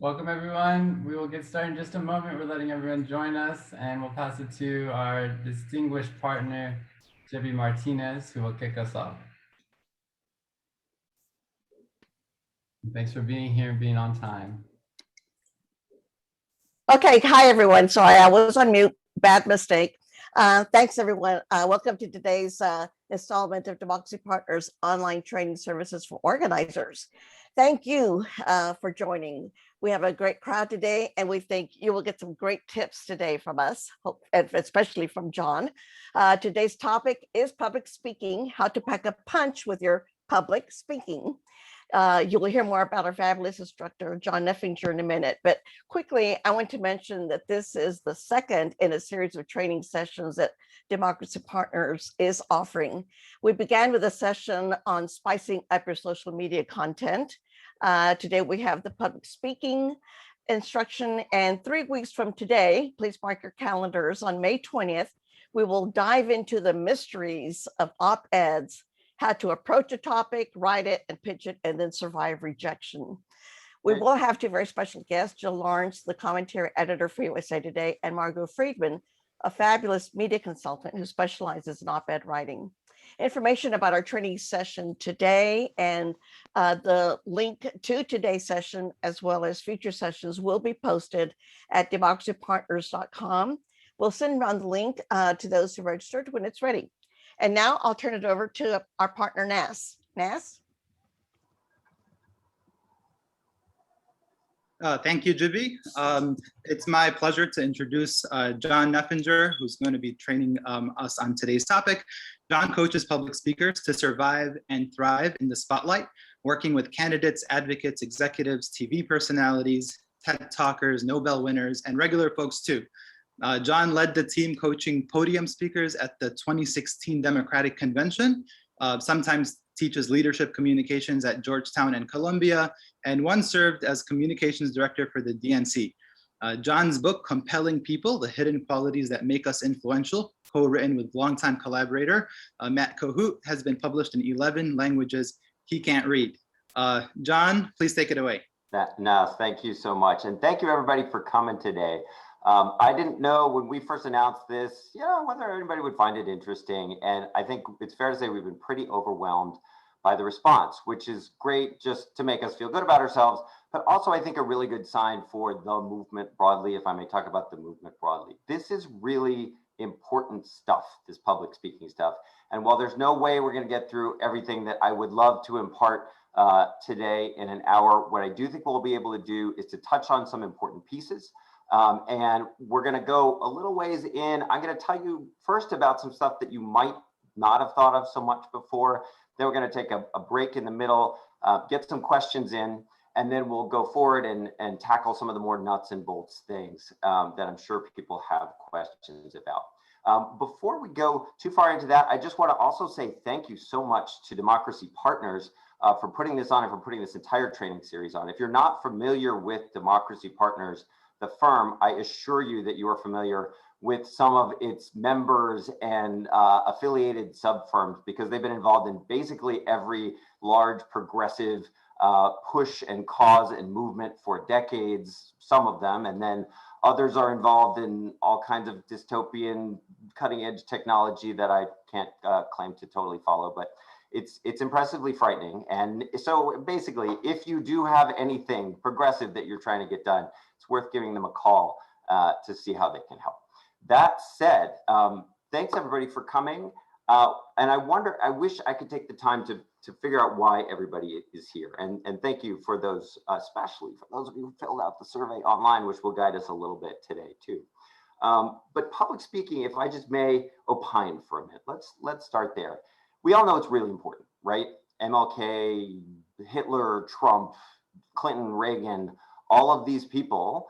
Welcome everyone. We will get started in just a moment. We're letting everyone join us and we'll pass it to our distinguished partner, Jibby Martinez, who will kick us off. Thanks for being here and being on time. Okay, hi everyone. Sorry, I was on mute, bad mistake. Thanks everyone. Welcome to today's installment of Democracy Partners online training services for organizers. Thank you for joining. We have a great crowd today and we think you will get some great tips today from us, especially from John. Today's topic is public speaking, how to pack a punch with your public speaking. You will hear more about our fabulous instructor, John Neffinger, in a minute. But quickly, I want to mention that this is the second in a series of training sessions that Democracy Partners is offering. We began with a session on spicing up your social media content. Today, we have the public speaking instruction. And 3 weeks from today, please mark your calendars, on May 20th, we will dive into the mysteries of op-eds, how to approach a topic, write it, and pitch it, and then survive rejection. We will have two very special guests, Jill Lawrence, the commentary editor for USA Today, and Margot Friedman, a fabulous media consultant who specializes in op-ed writing. Information about our training session today and the link to today's session, as well as future sessions, will be posted at democracypartners.com. We'll send around the link to those who registered when it's ready. And now I'll turn it over to our partner, Nas. Nas? Thank you, Jibby. It's my pleasure to introduce John Neffinger, who's going to be training us on today's topic. John coaches public speakers to survive and thrive in the spotlight, working with candidates, advocates, executives, TV personalities, TED talkers, Nobel winners, and regular folks too. John led the team coaching podium speakers at the 2016 Democratic Convention, sometimes teaches leadership communications at Georgetown and Columbia, and once served as communications director for the DNC. John's book, Compelling People, The Hidden Qualities That Make Us Influential, co-written with longtime collaborator Matt Cahoot, has been published in 11 languages he can't read. John, please take it away. No, thank you so much. And thank you everybody for coming today. I didn't know when we first announced this, whether anybody would find it interesting. And I think it's fair to say we've been pretty overwhelmed by the response, which is great just to make us feel good about ourselves, but also I think a really good sign for the movement broadly, if I may talk about the movement broadly. This is really important stuff, this public speaking stuff. And while there's no way we're going to get through everything that I would love to impart today in an hour, what I do think we'll be able to do is to touch on some important pieces. And we're going to go a little ways in. I'm going to tell you first about some stuff that you might not have thought of so much before. Then we're going to take a break in the middle, get some questions in, and then we'll go forward and tackle some of the more nuts and bolts things that I'm sure people have questions about. Before we go too far into that, I just want to also say thank you so much to Democracy Partners for putting this on and for putting this entire training series on. If you're not familiar with Democracy Partners, the firm, I assure you that you are familiar with some of its members and affiliated sub firms, because they've been involved in basically every large progressive push and cause and movement for decades, some of them, and then others are involved in all kinds of dystopian cutting edge technology that I can't claim to totally follow, but it's impressively frightening. And so basically, if you do have anything progressive that you're trying to get done, it's worth giving them a call to see how they can help. That said, thanks everybody for coming. And I wish I could take the time to figure out why everybody is here. And thank you for those, especially for those of you who filled out the survey online, which will guide us a little bit today too. But public speaking, if I just may opine for a minute, let's start there. We all know it's really important, right? MLK, Hitler, Trump, Clinton, Reagan, all of these people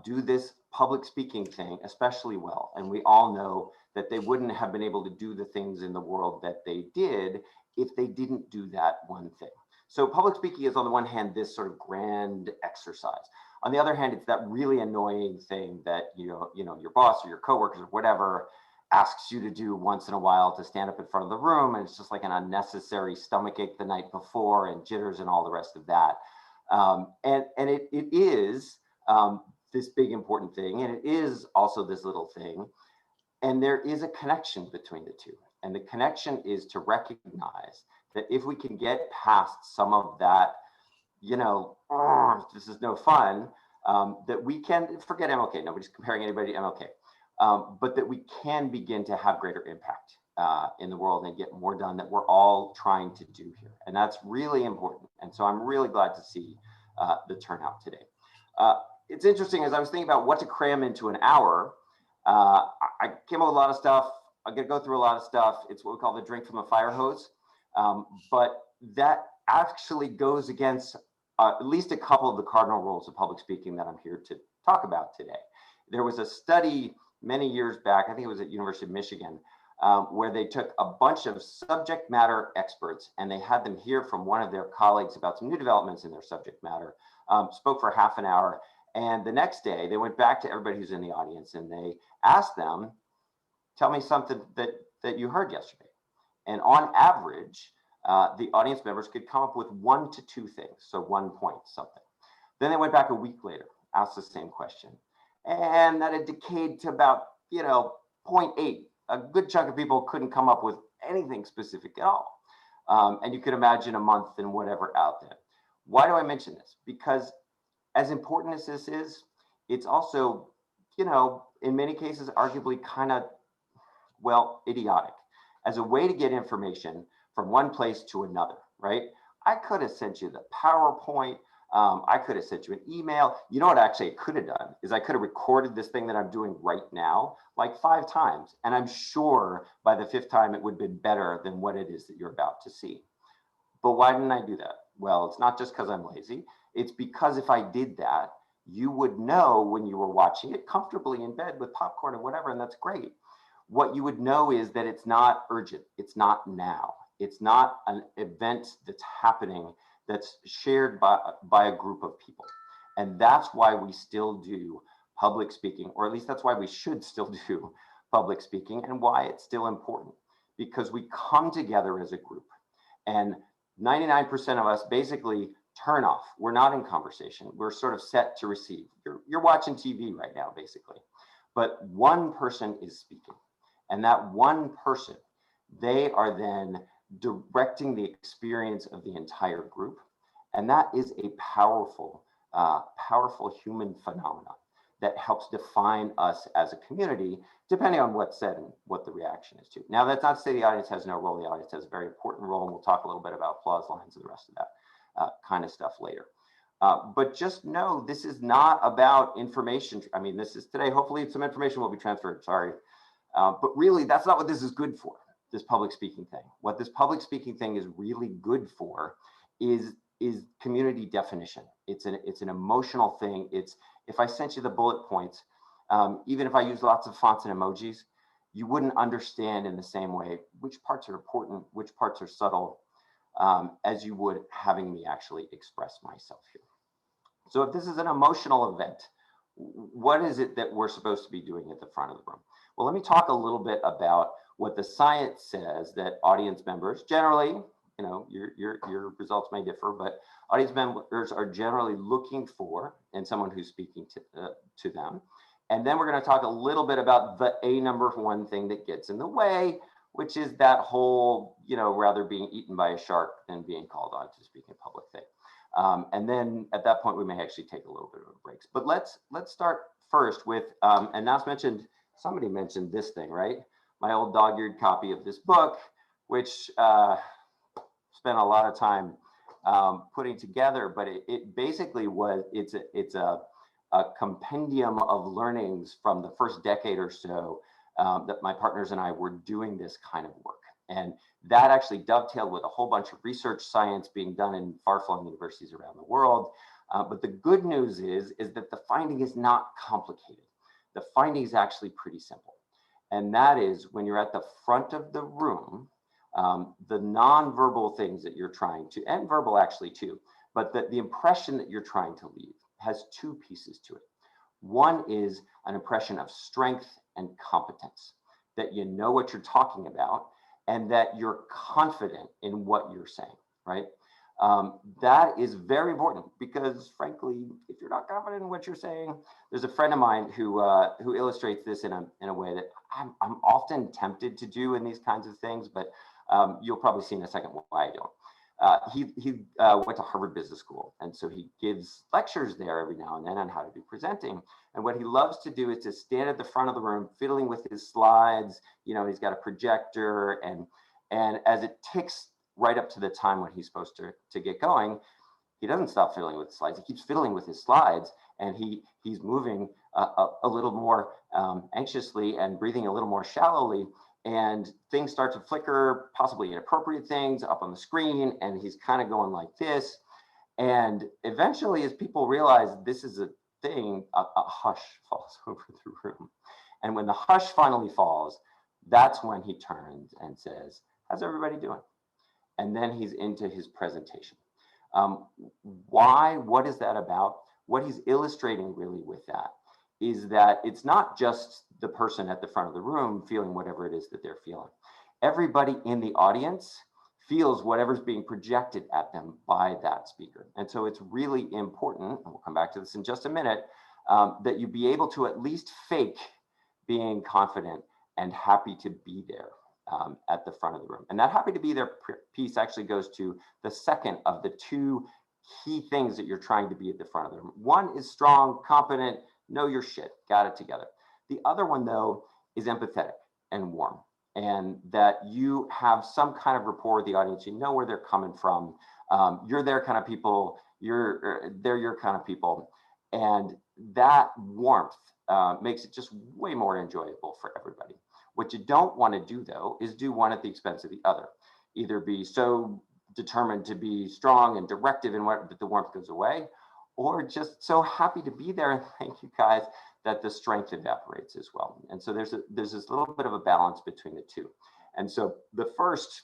do this public speaking thing especially well. And we all know that they wouldn't have been able to do the things in the world that they did if they didn't do that one thing. So public speaking is, on the one hand, this sort of grand exercise. On the other hand, it's that really annoying thing that your boss or your coworkers or whatever asks you to do once in a while, to stand up in front of the room, and it's just like an unnecessary stomachache the night before and jitters and all the rest of that. And it is this big important thing, and it is also this little thing. And there is a connection between the two. And the connection is to recognize that if we can get past some of that, "Oh, this is no fun," that we can forget MLK. Nobody's comparing anybody to MLK, but that we can begin to have greater impact in the world and get more done that we're all trying to do here. And that's really important. And so I'm really glad to see the turnout today. It's interesting, as I was thinking about what to cram into an hour, I came up with a lot of stuff. I'm going to go through a lot of stuff. It's what we call the drink from a fire hose. But that actually goes against at least a couple of the cardinal rules of public speaking that I'm here to talk about today. There was a study many years back, I think it was at University of Michigan, where they took a bunch of subject matter experts and they had them hear from one of their colleagues about some new developments in their subject matter, spoke for half an hour. And the next day they went back to everybody who's in the audience and they asked them, "Tell me something that you heard yesterday." And on average, the audience members could come up with 1 to 2 things. So 1 point something. Then they went back a week later, asked the same question. And that had decayed to about, 0.8. A good chunk of people couldn't come up with anything specific at all. And you could imagine a month and whatever out there. Why do I mention this? Because as important as this is, it's also, in many cases, arguably kind of, idiotic as a way to get information from one place to another, right? I could have sent you the PowerPoint. I could have sent you an email. You know what actually I could have done is I could have recorded this thing that I'm doing right now like 5 times. And I'm sure by the 5th time it would have been better than what it is that you're about to see. But why didn't I do that? Well, it's not just because I'm lazy. It's because if I did that, you would know when you were watching it comfortably in bed with popcorn and whatever, and that's great. What you would know is that it's not urgent. It's not now. It's not an event that's happening that's shared by a group of people. And that's why we still do public speaking, or at least that's why we should still do public speaking, and why it's still important, because we come together as a group and 99% of us basically turn off. We're not in conversation. We're sort of set to receive. You're watching TV right now, basically. But one person is speaking. And that one person, they are then directing the experience of the entire group. And that is a powerful, powerful human phenomenon that helps define us as a community, depending on what's said and what the reaction is to. Now, that's not to say the audience has no role. The audience has a very important role, and we'll talk a little bit about applause lines and the rest of that kind of stuff later. But just know this is not about information. I mean, this is today, hopefully some information will be transferred, sorry. But really, that's not what this is good for, this public speaking thing. What this public speaking thing is really good for is community definition. It's an emotional thing. It's, if I sent you the bullet points, even if I use lots of fonts and emojis, you wouldn't understand in the same way which parts are important, which parts are subtle, as you would having me actually express myself here. So if this is an emotional event, what is it that we're supposed to be doing at the front of the room? Well, let me talk a little bit about what the science says that audience members generally, your results may differ, but audience members are generally looking for in someone who's speaking to them. And then we're going to talk a little bit about the number one thing that gets in the way, which is that whole, rather being eaten by a shark than being called on to speak in public thing. And then at that point, we may actually take a little bit of a break. But let's start first with, and now somebody mentioned this thing, right? My old dog-eared copy of this book, which spent a lot of time putting together, but it basically was, it's a compendium of learnings from the first decade or so that my partners and I were doing this kind of work. And that actually dovetailed with a whole bunch of research science being done in far-flung universities around the world. But the good news is that the finding is not complicated. The finding is actually pretty simple. And that is when you're at the front of the room, the nonverbal things that you're trying to, and verbal actually too, but the impression that you're trying to leave has 2 pieces to it. One is an impression of strength and competence, that you know what you're talking about and that you're confident in what you're saying, right? That is very important because, frankly, if you're not confident in what you're saying, there's a friend of mine who illustrates this in a way that I'm often tempted to do in these kinds of things, but you'll probably see in a second why I don't. He went to Harvard Business School, and so he gives lectures there every now and then on how to do presenting. And what he loves to do is to stand at the front of the room, fiddling with his slides. You know, he's got a projector, and as it ticks right up to the time when he's supposed to get going, he doesn't stop fiddling with the slides. He keeps fiddling with his slides, and he's moving a little more anxiously and breathing a little more shallowly. And things start to flicker, possibly inappropriate things up on the screen, and he's kind of going like this. And eventually, as people realize this is a thing, a hush falls over the room. And when the hush finally falls, that's when he turns and says, "How's everybody doing?" And then he's into his presentation. Why? What is that about? What he's illustrating really with that is that it's not just the person at the front of the room feeling whatever it is that they're feeling. Everybody in the audience feels whatever's being projected at them by that speaker. And so it's really important, and we'll come back to this in just a minute, that you be able to at least fake being confident and happy to be there at the front of the room. And that happy to be there piece actually goes to the second of the two key things that you're trying to be at the front of the room. One is strong, confident, know your shit, got it together. The other one, though, is empathetic and warm, and that you have some kind of rapport with the audience. You know where they're coming from. You're their kind of people. They're your kind of people. And that warmth makes it just way more enjoyable for everybody. What you don't want to do, though, is do one at the expense of the other. Either be so determined to be strong and directive in what that the warmth goes away, or just so happy to be there and thank you guys that the strength evaporates as well. And so there's this little bit of a balance between the two. And so the first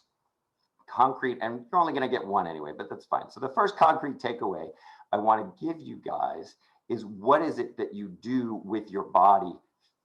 concrete, and you're only going to get one anyway, but that's fine. So the first concrete takeaway I want to give you guys is, what is it that you do with your body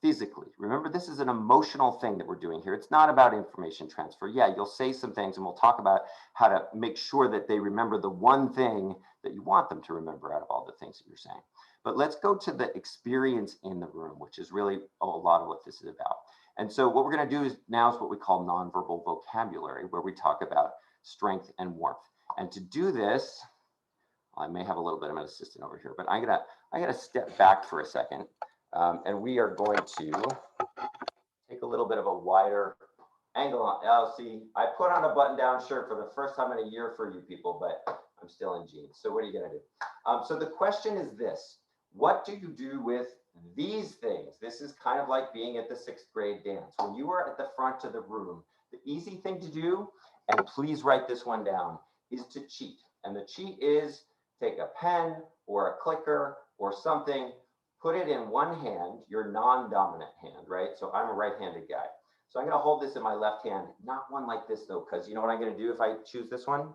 physically? Remember, this is an emotional thing that we're doing here. It's not about information transfer. Yeah, you'll say some things and we'll talk about how to make sure that they remember the one thing that you want them to remember out of all the things that you're saying. But let's go to the experience in the room, which is really a lot of what this is about. And so what we're going to do is now is what we call nonverbal vocabulary, where we talk about strength and warmth. And to do this, I may have a little bit of an assistant over here, but I gotta step back for a second. And we are going to take a little bit of a wider angle on. Oh, see, I put on a button-down shirt for the first time in a year for you people, but I'm still in jeans. So what are you gonna do? So the question is this: what do you do with these things? This is kind of like being at the 6th grade dance. When you are at the front of the room, the easy thing to do, and please write this one down, is to cheat. And the cheat is take a pen or a clicker or something, put it in one hand, your non-dominant hand, right? So I'm a right-handed guy. So I'm gonna hold this in my left hand, not one like this though, because you know what I'm gonna do if I choose this one?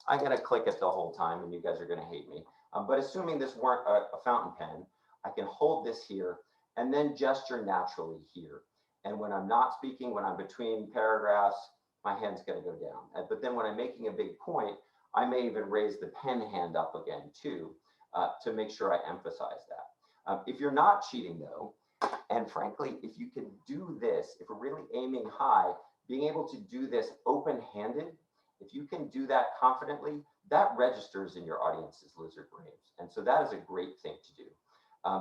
I'm gonna click it the whole time and you guys are gonna hate me. But assuming this weren't a fountain pen, I can hold this here and then gesture naturally here. And when I'm not speaking, when I'm between paragraphs, my hand's gonna go down. But then when I'm making a big point, I may even raise the pen hand up again too, to make sure I emphasize that. If you're not cheating though, and frankly, if you can do this, if we're really aiming high, being able to do this open-handed, if you can do that confidently, that registers in your audience's lizard brains. And so that is a great thing to do.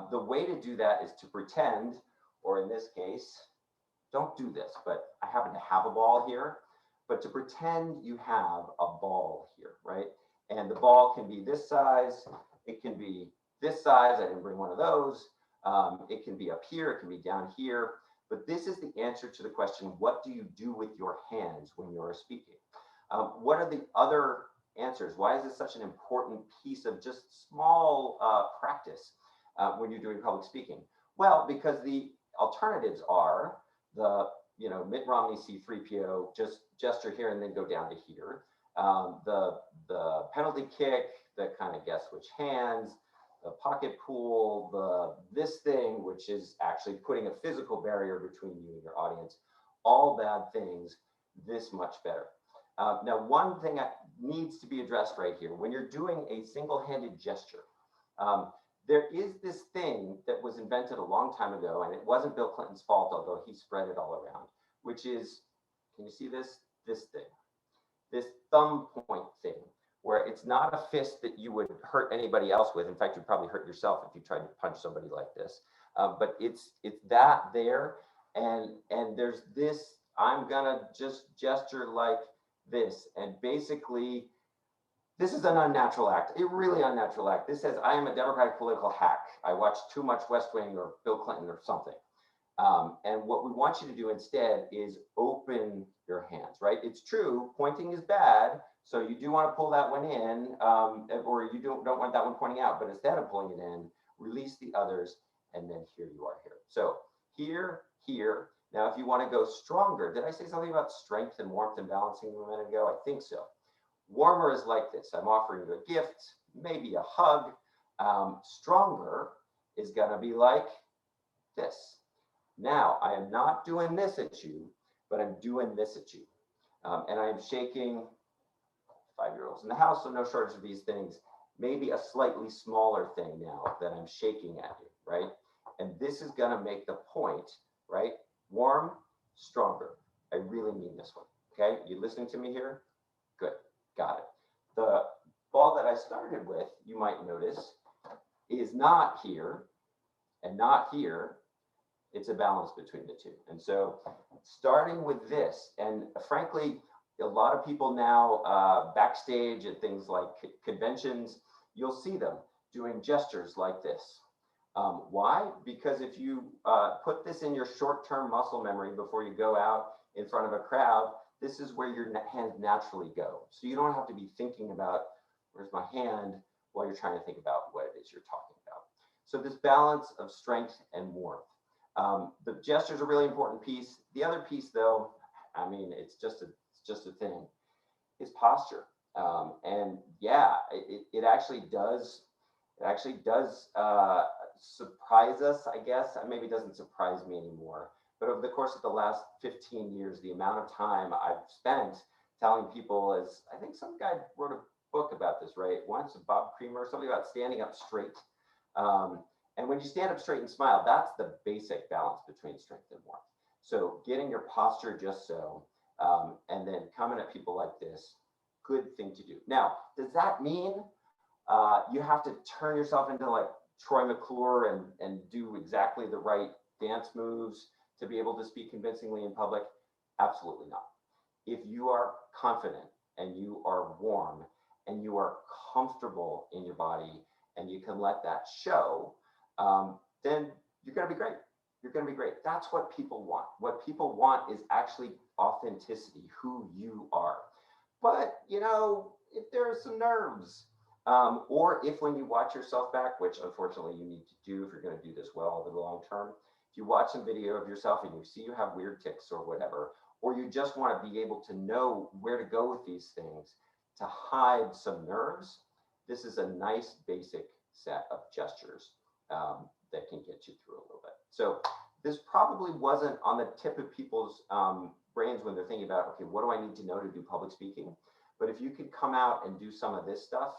The way to do that is to pretend, or in this case, don't do this, but I happen to have a ball here, but to pretend you have a ball here, right? And the ball can be this size, it can be this size, I didn't bring one of those. It can be up here, it can be down here, but this is the answer to the question, what do you do with your hands when you're speaking? What are the other answers? Why is this such an important piece of just small practice when you're doing public speaking? Well, because the alternatives are the, Mitt Romney C-3PO, just gesture here and then go down to here. The penalty kick, the kind of guess which hands, the pocket pool, this thing, which is actually putting a physical barrier between you and your audience. All bad things, this much better. Now, one thing that needs to be addressed right here, when you're doing a single-handed gesture, there is this thing that was invented a long time ago, and it wasn't Bill Clinton's fault, although he spread it all around, which is, can you see this? This thing, this thumb point thing, where it's not a fist that you would hurt anybody else with. In fact, you'd probably hurt yourself if you tried to punch somebody like this. But it's that there, and there's this, I'm gonna just gesture like this, and basically, this is an unnatural act, a really unnatural act. This says, I am a Democratic political hack. I watched too much West Wing or Bill Clinton or something. And what we want you to do instead is open your hands, right? It's true, pointing is bad. So you do want to pull that one in, or you don't want that one pointing out, but instead of pulling it in, release the others, and then here you are here. So here, here. Now, if you want to go stronger, did I say something about strength and warmth and balancing a minute ago? I think so. Warmer is like this. I'm offering you a gift, maybe a hug. Stronger is going to be like this. Now, I am not doing this at you, but I'm doing this at you. And I am shaking 5-year-olds in the house, so no shortage of these things. Maybe a slightly smaller thing now that I'm shaking at you, right? And this is going to make the point, right? Warm, stronger. I really mean this one, okay? You listening to me here? Good. Got it. The ball that I started with, you might notice, is not here and not here. It's a balance between the two. And so starting with this, and frankly, a lot of people now backstage at things like conventions, you'll see them doing gestures like this. Why? Because if you put this in your short-term muscle memory before you go out in front of a crowd, this is where your hands naturally go. So you don't have to be thinking about, where's my hand, while you're trying to think about what it is you're talking about. So this balance of strength and warmth. The gestures are a really important piece. The other piece, though, I mean, it's just a thing, is posture. And yeah, it actually does surprise us, I guess. Maybe it doesn't surprise me anymore. But over the course of the last 15 years, the amount of time I've spent telling people is, I think some guy wrote a book about this, right? Once, Bob Creamer, something about standing up straight. And when you stand up straight and smile, that's the basic balance between strength and warmth. So getting your posture just so, and then coming at people like this, good thing to do. Now, does that mean you have to turn yourself into like Troy McClure and do exactly the right dance moves to be able to speak convincingly in public? Absolutely not. If you are confident and you are warm and you are comfortable in your body and you can let that show, then you're going to be great. You're going to be great. That's what people want. What people want is actually authenticity, who you are. But, you know, if there are some nerves, or if when you watch yourself back, which unfortunately you need to do if you're going to do this well over the long term, if you watch some video of yourself and you see you have weird tics or whatever, or you just want to be able to know where to go with these things to hide some nerves, this is a nice basic set of gestures that can get you through a little bit. So this probably wasn't on the tip of people's brains when they're thinking about, okay, what do I need to know to do public speaking? But if you could come out and do some of this stuff,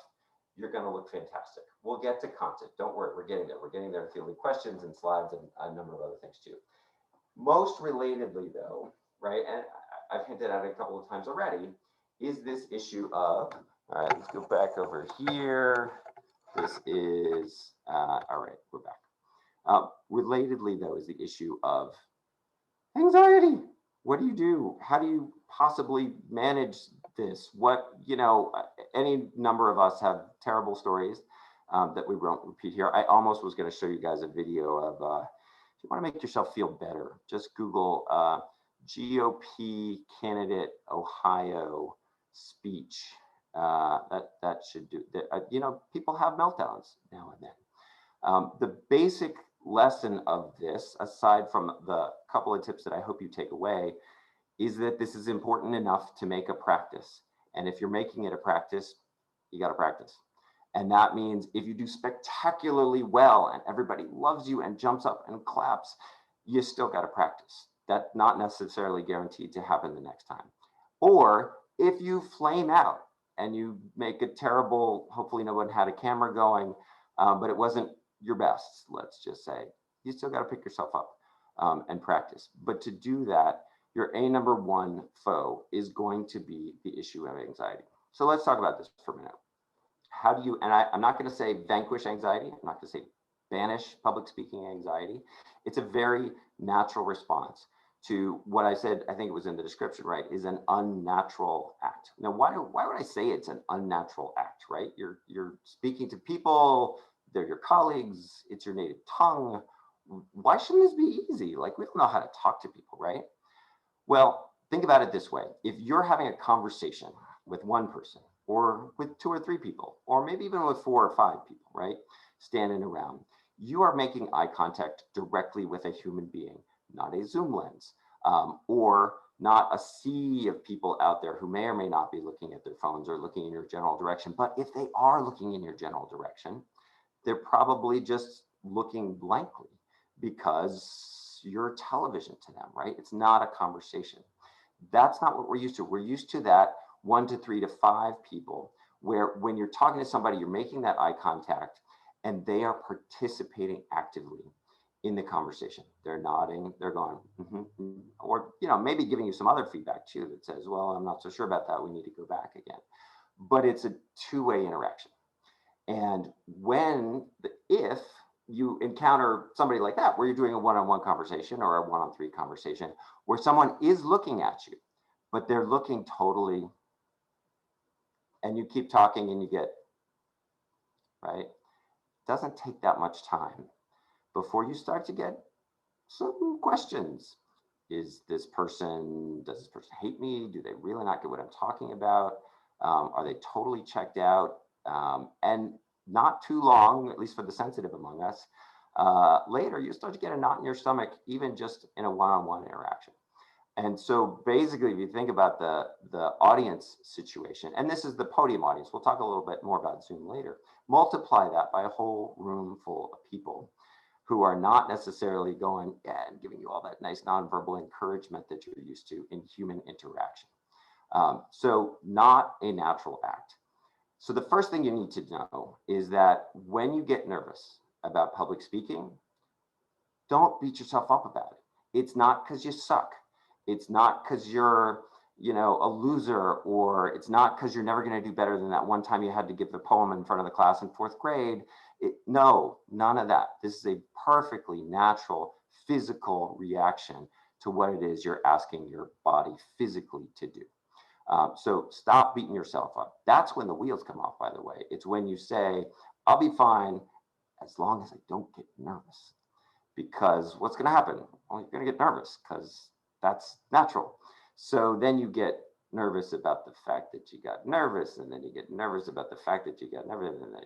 you're going to look fantastic. We'll get to content. Don't worry, we're getting there. We're getting there to fielding questions and slides and a number of other things too. Most relatedly though, right, and I've hinted at it a couple of times already, is this issue of, all right, let's go back over here. This is, all right, we're back. Relatedly though is the issue of anxiety. What do you do? How do you possibly manage this? What, you know, any number of us have terrible stories that we won't repeat here. I almost was going to show you guys a video of, if you want to make yourself feel better, just Google GOP candidate Ohio speech. That should do that. You know, people have meltdowns now and then. The basic lesson of this, aside from the couple of tips that I hope you take away, is that this is important enough to make a practice. And if you're making it a practice, you got to practice. And that means if you do spectacularly well and everybody loves you and jumps up and claps, you still got to practice. That's not necessarily guaranteed to happen the next time. Or If you flame out and you make a terrible, hopefully no one had a camera going, but it wasn't your best, let's just say, you still got to pick yourself up and practice. But to do that, your number one foe is going to be the issue of anxiety. So let's talk about this for a minute. How do you, and I'm not going to say vanquish anxiety. I'm not going to say banish public speaking anxiety. It's a very natural response to what I said, I think it was in the description, right, is an unnatural act. Now, why would I say it's an unnatural act, right? You're speaking to people, they're your colleagues, it's your native tongue. Why shouldn't this be easy? Like, we don't know how to talk to people, right? Well, think about it this way. If you're having a conversation with one person or with 2 or 3 people, or maybe even with 4 or 5 people, right, standing around, you are making eye contact directly with a human being, not a Zoom lens, or not a sea of people out there who may or may not be looking at their phones or looking in your general direction. But if they are looking in your general direction, they're probably just looking blankly because you're television to them, right? It's not a conversation. That's not what we're used to. We're used to that 1 to 3 to 5 people, where when you're talking to somebody, you're making that eye contact and they are participating actively in the conversation. They're nodding, they're going, or, you know, maybe giving you some other feedback too that says, well, I'm not so sure about that. We need to go back again. But it's a two-way interaction. And if you encounter somebody like that, where you're doing a one-on-one conversation or a one-on-3 conversation, where someone is looking at you, but they're looking totally, and you keep talking and you get, right? It doesn't take that much time before you start to get some questions. Does this person hate me? Do they really not get what I'm talking about? Are they totally checked out? And not too long, at least for the sensitive among us, later you start to get a knot in your stomach, even just in a one-on-one interaction. And so basically, if you think about the audience situation, and this is the podium audience, we'll talk a little bit more about Zoom later, multiply that by a whole room full of people who are not necessarily going and giving you all that nice nonverbal encouragement that you're used to in human interaction. So not a natural act. So the first thing you need to know is that when you get nervous about public speaking, don't beat yourself up about it. It's not because you suck. It's not because you're, a loser, or it's not because you're never going to do better than that one time you had to give the poem in front of the class in 4th grade. No, none of that. This is a perfectly natural physical reaction to what it is you're asking your body physically to do. So stop beating yourself up. That's when the wheels come off, by the way. It's when you say, I'll be fine as long as I don't get nervous. Because what's going to happen? Well, you're going to get nervous because that's natural. So then you get nervous about the fact that you got nervous, and then you get nervous about the fact that you got nervous, and then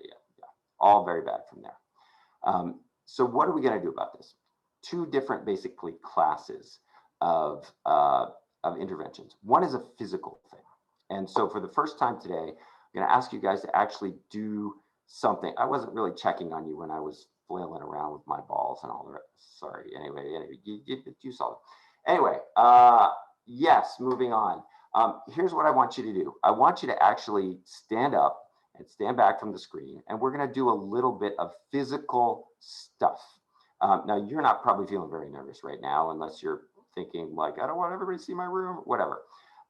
all very bad from there. So what are we going to do about this? 2 different, basically, classes of interventions. One is a physical thing. And so for the first time today, I'm going to ask you guys to actually do something. I wasn't really checking on you when I was flailing around with my balls and all the rest. Sorry. Anyway, you saw it. Anyway, yes, moving on. Here's what I want you to do. I want you to actually stand up and stand back from the screen, and we're going to do a little bit of physical stuff. Now, you're not probably feeling very nervous right now, unless you're thinking like, I don't want everybody to see my room, whatever.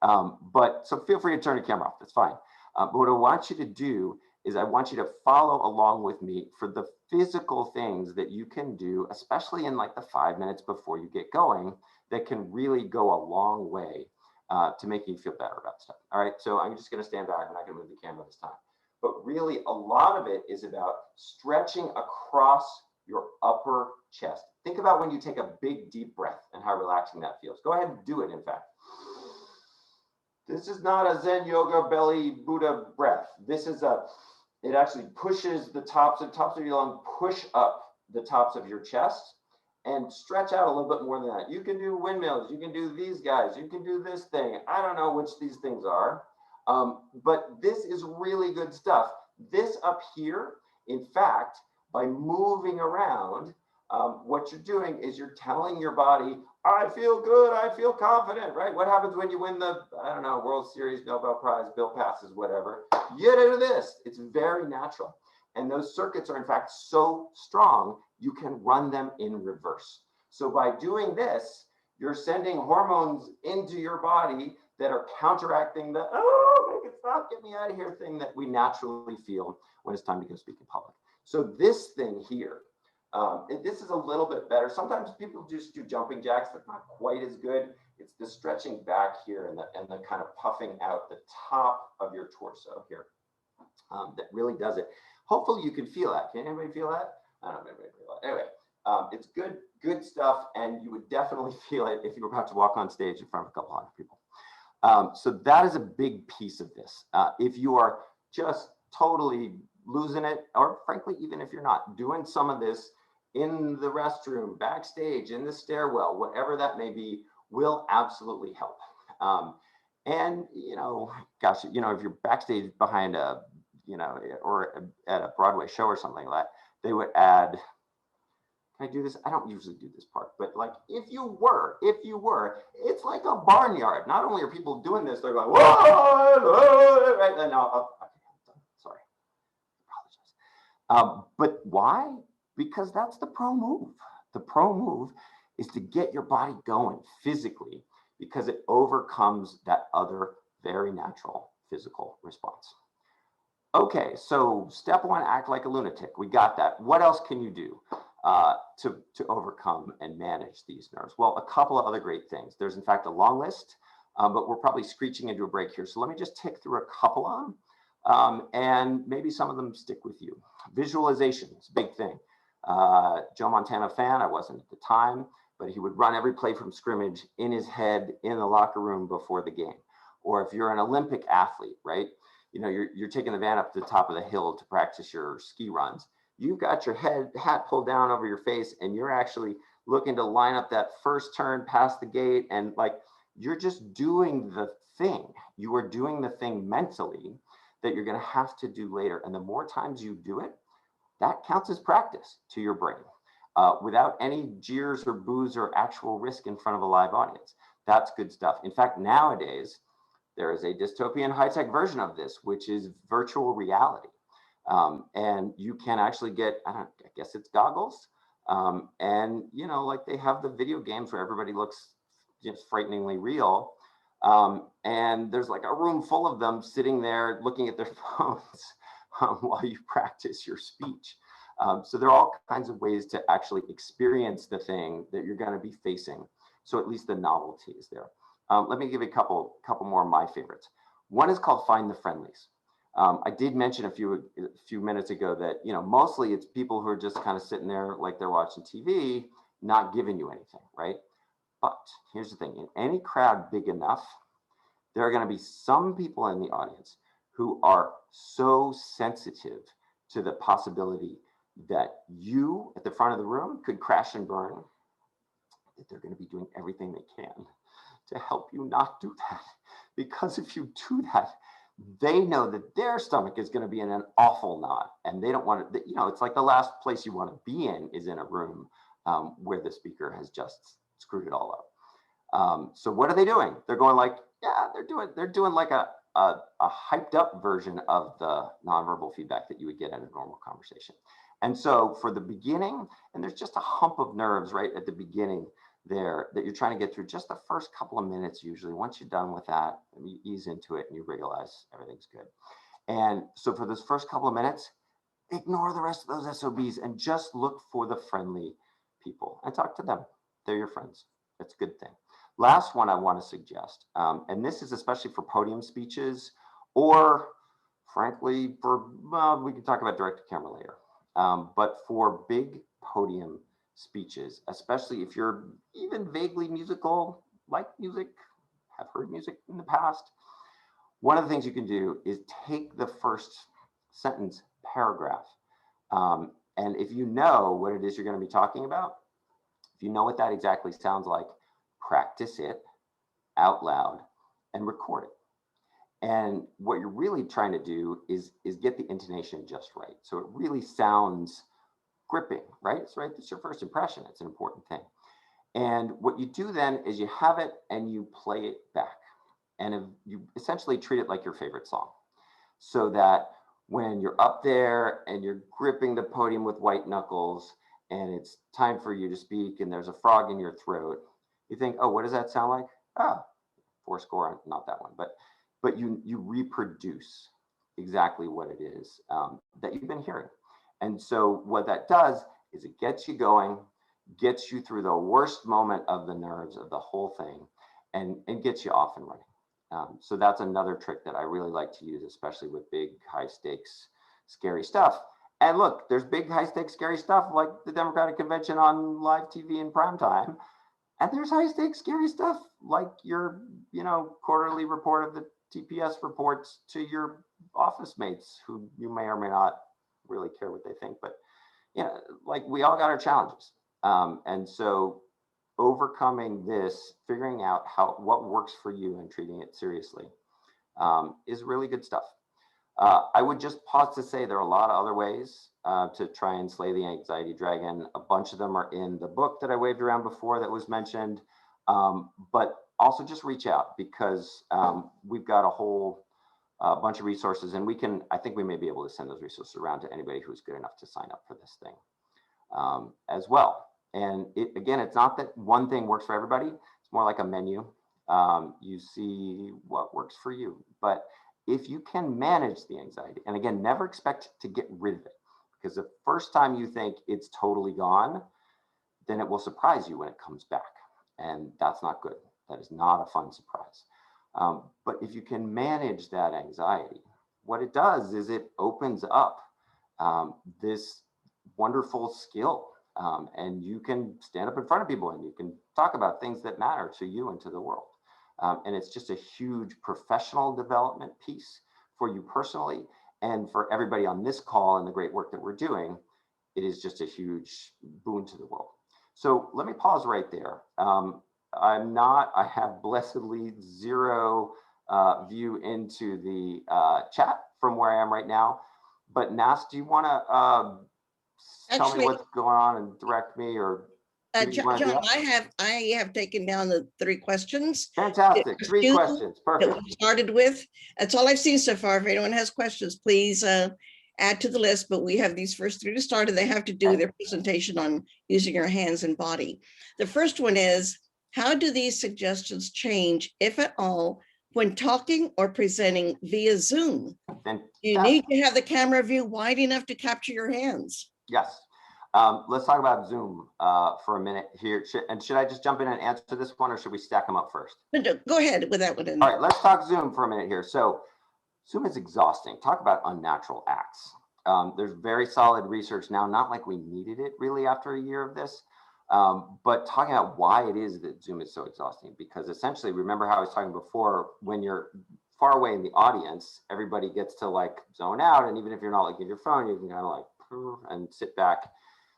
But so feel free to turn the camera off. That's fine. But what I want you to do is I want you to follow along with me for the physical things that you can do, especially in like the 5 minutes before you get going, that can really go a long way to make you feel better about stuff. All right, so I'm just going to stand back. I'm not going to move the camera this time. But really, a lot of it is about stretching across your upper chest. Think about when you take a big, deep breath and how relaxing that feels. Go ahead and do it, in fact. This is not a Zen yoga belly Buddha breath. This is it actually pushes the tops of your lung, push up the tops of your chest and stretch out a little bit more than that. You can do windmills. You can do these guys. You can do this thing. I don't know which these things are, but this is really good stuff. This up here, in fact, by moving around, what you're doing is you're telling your body, I feel good, I feel confident, right? What happens when you win the, I don't know, World Series, Nobel Prize, bill passes, whatever? You get into this. It's very natural. And those circuits are in fact so strong, you can run them in reverse. So by doing this, you're sending hormones into your body that are counteracting the, oh, make it stop, get me out of here thing that we naturally feel when it's time to go speak in public. So this thing here, this is a little bit better. Sometimes people just do jumping jacks, but not quite as good. It's the stretching back here and the kind of puffing out the top of your torso here that really does it. Hopefully you can feel that. Can anybody feel that? I don't know if anybody feel that. Anyway, it's good stuff, and you would definitely feel it if you were about to walk on stage in front of a couple hundred people. So that is a big piece of this. If you are just totally losing it, or frankly, even if you're not doing some of this in the restroom, backstage, in the stairwell, whatever that may be, will absolutely help. And, you know, gosh, you know, if you're backstage behind a, you know, or at a Broadway show or something like that, they would add, can I do this? I don't usually do this part, but like, if you were, it's like a barnyard. Not only are people doing this, they're going, whoa, right? And now, okay, sorry, apologize. But why? Because that's the pro move. The pro move is to get your body going physically because it overcomes that other very natural physical response. Okay, so step one, act like a lunatic. We got that. What else can you do to overcome and manage these nerves? Well, a couple of other great things. There's in fact a long list, but we're probably screeching into a break here. So let me just tick through a couple of them, and maybe some of them stick with you. Visualization is a big thing. Joe Montana fan, I wasn't at the time, but he would run every play from scrimmage in his head in the locker room before the game. Or if you're an Olympic athlete, right? You know, you're taking the van up to the top of the hill to practice your ski runs. You've got your hat pulled down over your face, and you're actually looking to line up that first turn past the gate, and like you're just doing the thing. You are doing the thing mentally that you're going to have to do later. And the more times you do it, that counts as practice to your brain without any jeers or boos or actual risk in front of a live audience. That's good stuff. In fact, nowadays, there is a dystopian high-tech version of this, which is virtual reality. And you can actually get, I guess it's goggles. And, you know, like they have the video games where everybody looks just frighteningly real. And there's like a room full of them sitting there looking at their phones while you practice your speech. So there are all kinds of ways to actually experience the thing that you're going to be facing. So at least the novelty is there. Let me give you a couple more of my favorites. One is called Find the Friendlies. I did mention a few minutes ago that, you know, mostly it's people who are just kind of sitting there like they're watching TV, not giving you anything, right? But here's the thing, in any crowd big enough, there are going to be some people in the audience who are so sensitive to the possibility that you at the front of the room could crash and burn, that they're going to be doing everything they can to help you not do that. Because if you do that, they know that their stomach is going to be in an awful knot, and they don't want to, you know, it's like the last place you want to be in is in a room where the speaker has just screwed it all up. So what are they doing? They're going like, yeah, they're doing like a hyped up version of the nonverbal feedback that you would get in a normal conversation. And so for the beginning, and there's just a hump of nerves right at the beginning there that you're trying to get through just the first couple of minutes. Usually once you're done with that, you ease into it and you realize everything's good. And so for those first couple of minutes, ignore the rest of those SOBs and just look for the friendly people and talk to them. They're your friends. That's a good thing. Last one I want to suggest, and this is especially for podium speeches, or frankly, we can talk about direct to camera later, but for big podium speeches, especially if you're even vaguely musical, like music, have heard music in the past, one of the things you can do is take the first sentence paragraph. And if you know what it is you're going to be talking about, if you know what that exactly sounds like, practice it out loud and record it. And what you're really trying to do is get the intonation just right. So it really sounds gripping, right? It's right. It's your first impression. It's an important thing. And what you do then is you have it and you play it back. And you essentially treat it like your favorite song. So that when you're up there and you're gripping the podium with white knuckles and it's time for you to speak and there's a frog in your throat, you think, oh, what does that sound like? Ah, four score, not that one. But you reproduce exactly what it is that you've been hearing. And so what that does is it gets you going, gets you through the worst moment of the nerves of the whole thing, and gets you off and running. So that's another trick that I really like to use, especially with big, high stakes, scary stuff. And look, there's big, high stakes, scary stuff like the Democratic Convention on live TV in prime time. And there's high stakes, scary stuff like your, quarterly report of the TPS reports to your office mates who you may or may not really care what they think, but like we all got our challenges. And so overcoming this, figuring out what works for you and treating it seriously is really good stuff. I would just pause to say there are a lot of other ways to try and slay the anxiety dragon. A bunch of them are in the book that I waved around before that was mentioned, but also just reach out because we've got a whole bunch of resources, and I think we may be able to send those resources around to anybody who's good enough to sign up for this thing as well. And it's not that one thing works for everybody. It's more like a menu. You see what works for you. But if you can manage the anxiety, and again, never expect to get rid of it, because the first time you think it's totally gone, then it will surprise you when it comes back. And that's not good. That is not a fun surprise. But if you can manage that anxiety, what it does is it opens up this wonderful skill. And you can stand up in front of people and you can talk about things that matter to you and to the world. And it's just a huge professional development piece for you personally. And for everybody on this call and the great work that we're doing, it is just a huge boon to the world. So let me pause right there. I have blessedly zero view into the chat from where I am right now. But Nas, do you want to tell me what's going on and direct me, or John, I have taken down the 3 questions. Fantastic. 3 questions. Perfect. That we started with. That's all I've seen so far. If anyone has questions, please add to the list. But we have these first 3 to start, and they have to do with their presentation on using your hands and body. The first one is, how do these suggestions change, if at all, when talking or presenting via Zoom? You need to have the camera view wide enough to capture your hands. Yes. Let's talk about Zoom for a minute here. Should I just jump in and answer this one, or should we stack them up first? No, go ahead with that one. All right, let's talk Zoom for a minute here. So Zoom is exhausting. Talk about unnatural acts. There's very solid research now, not like we needed it really after a year of this, but talking about why it is that Zoom is so exhausting. Because essentially, remember how I was talking before, when you're far away in the audience, everybody gets to like zone out. And even if you're not looking at your phone, you can kind of like and sit back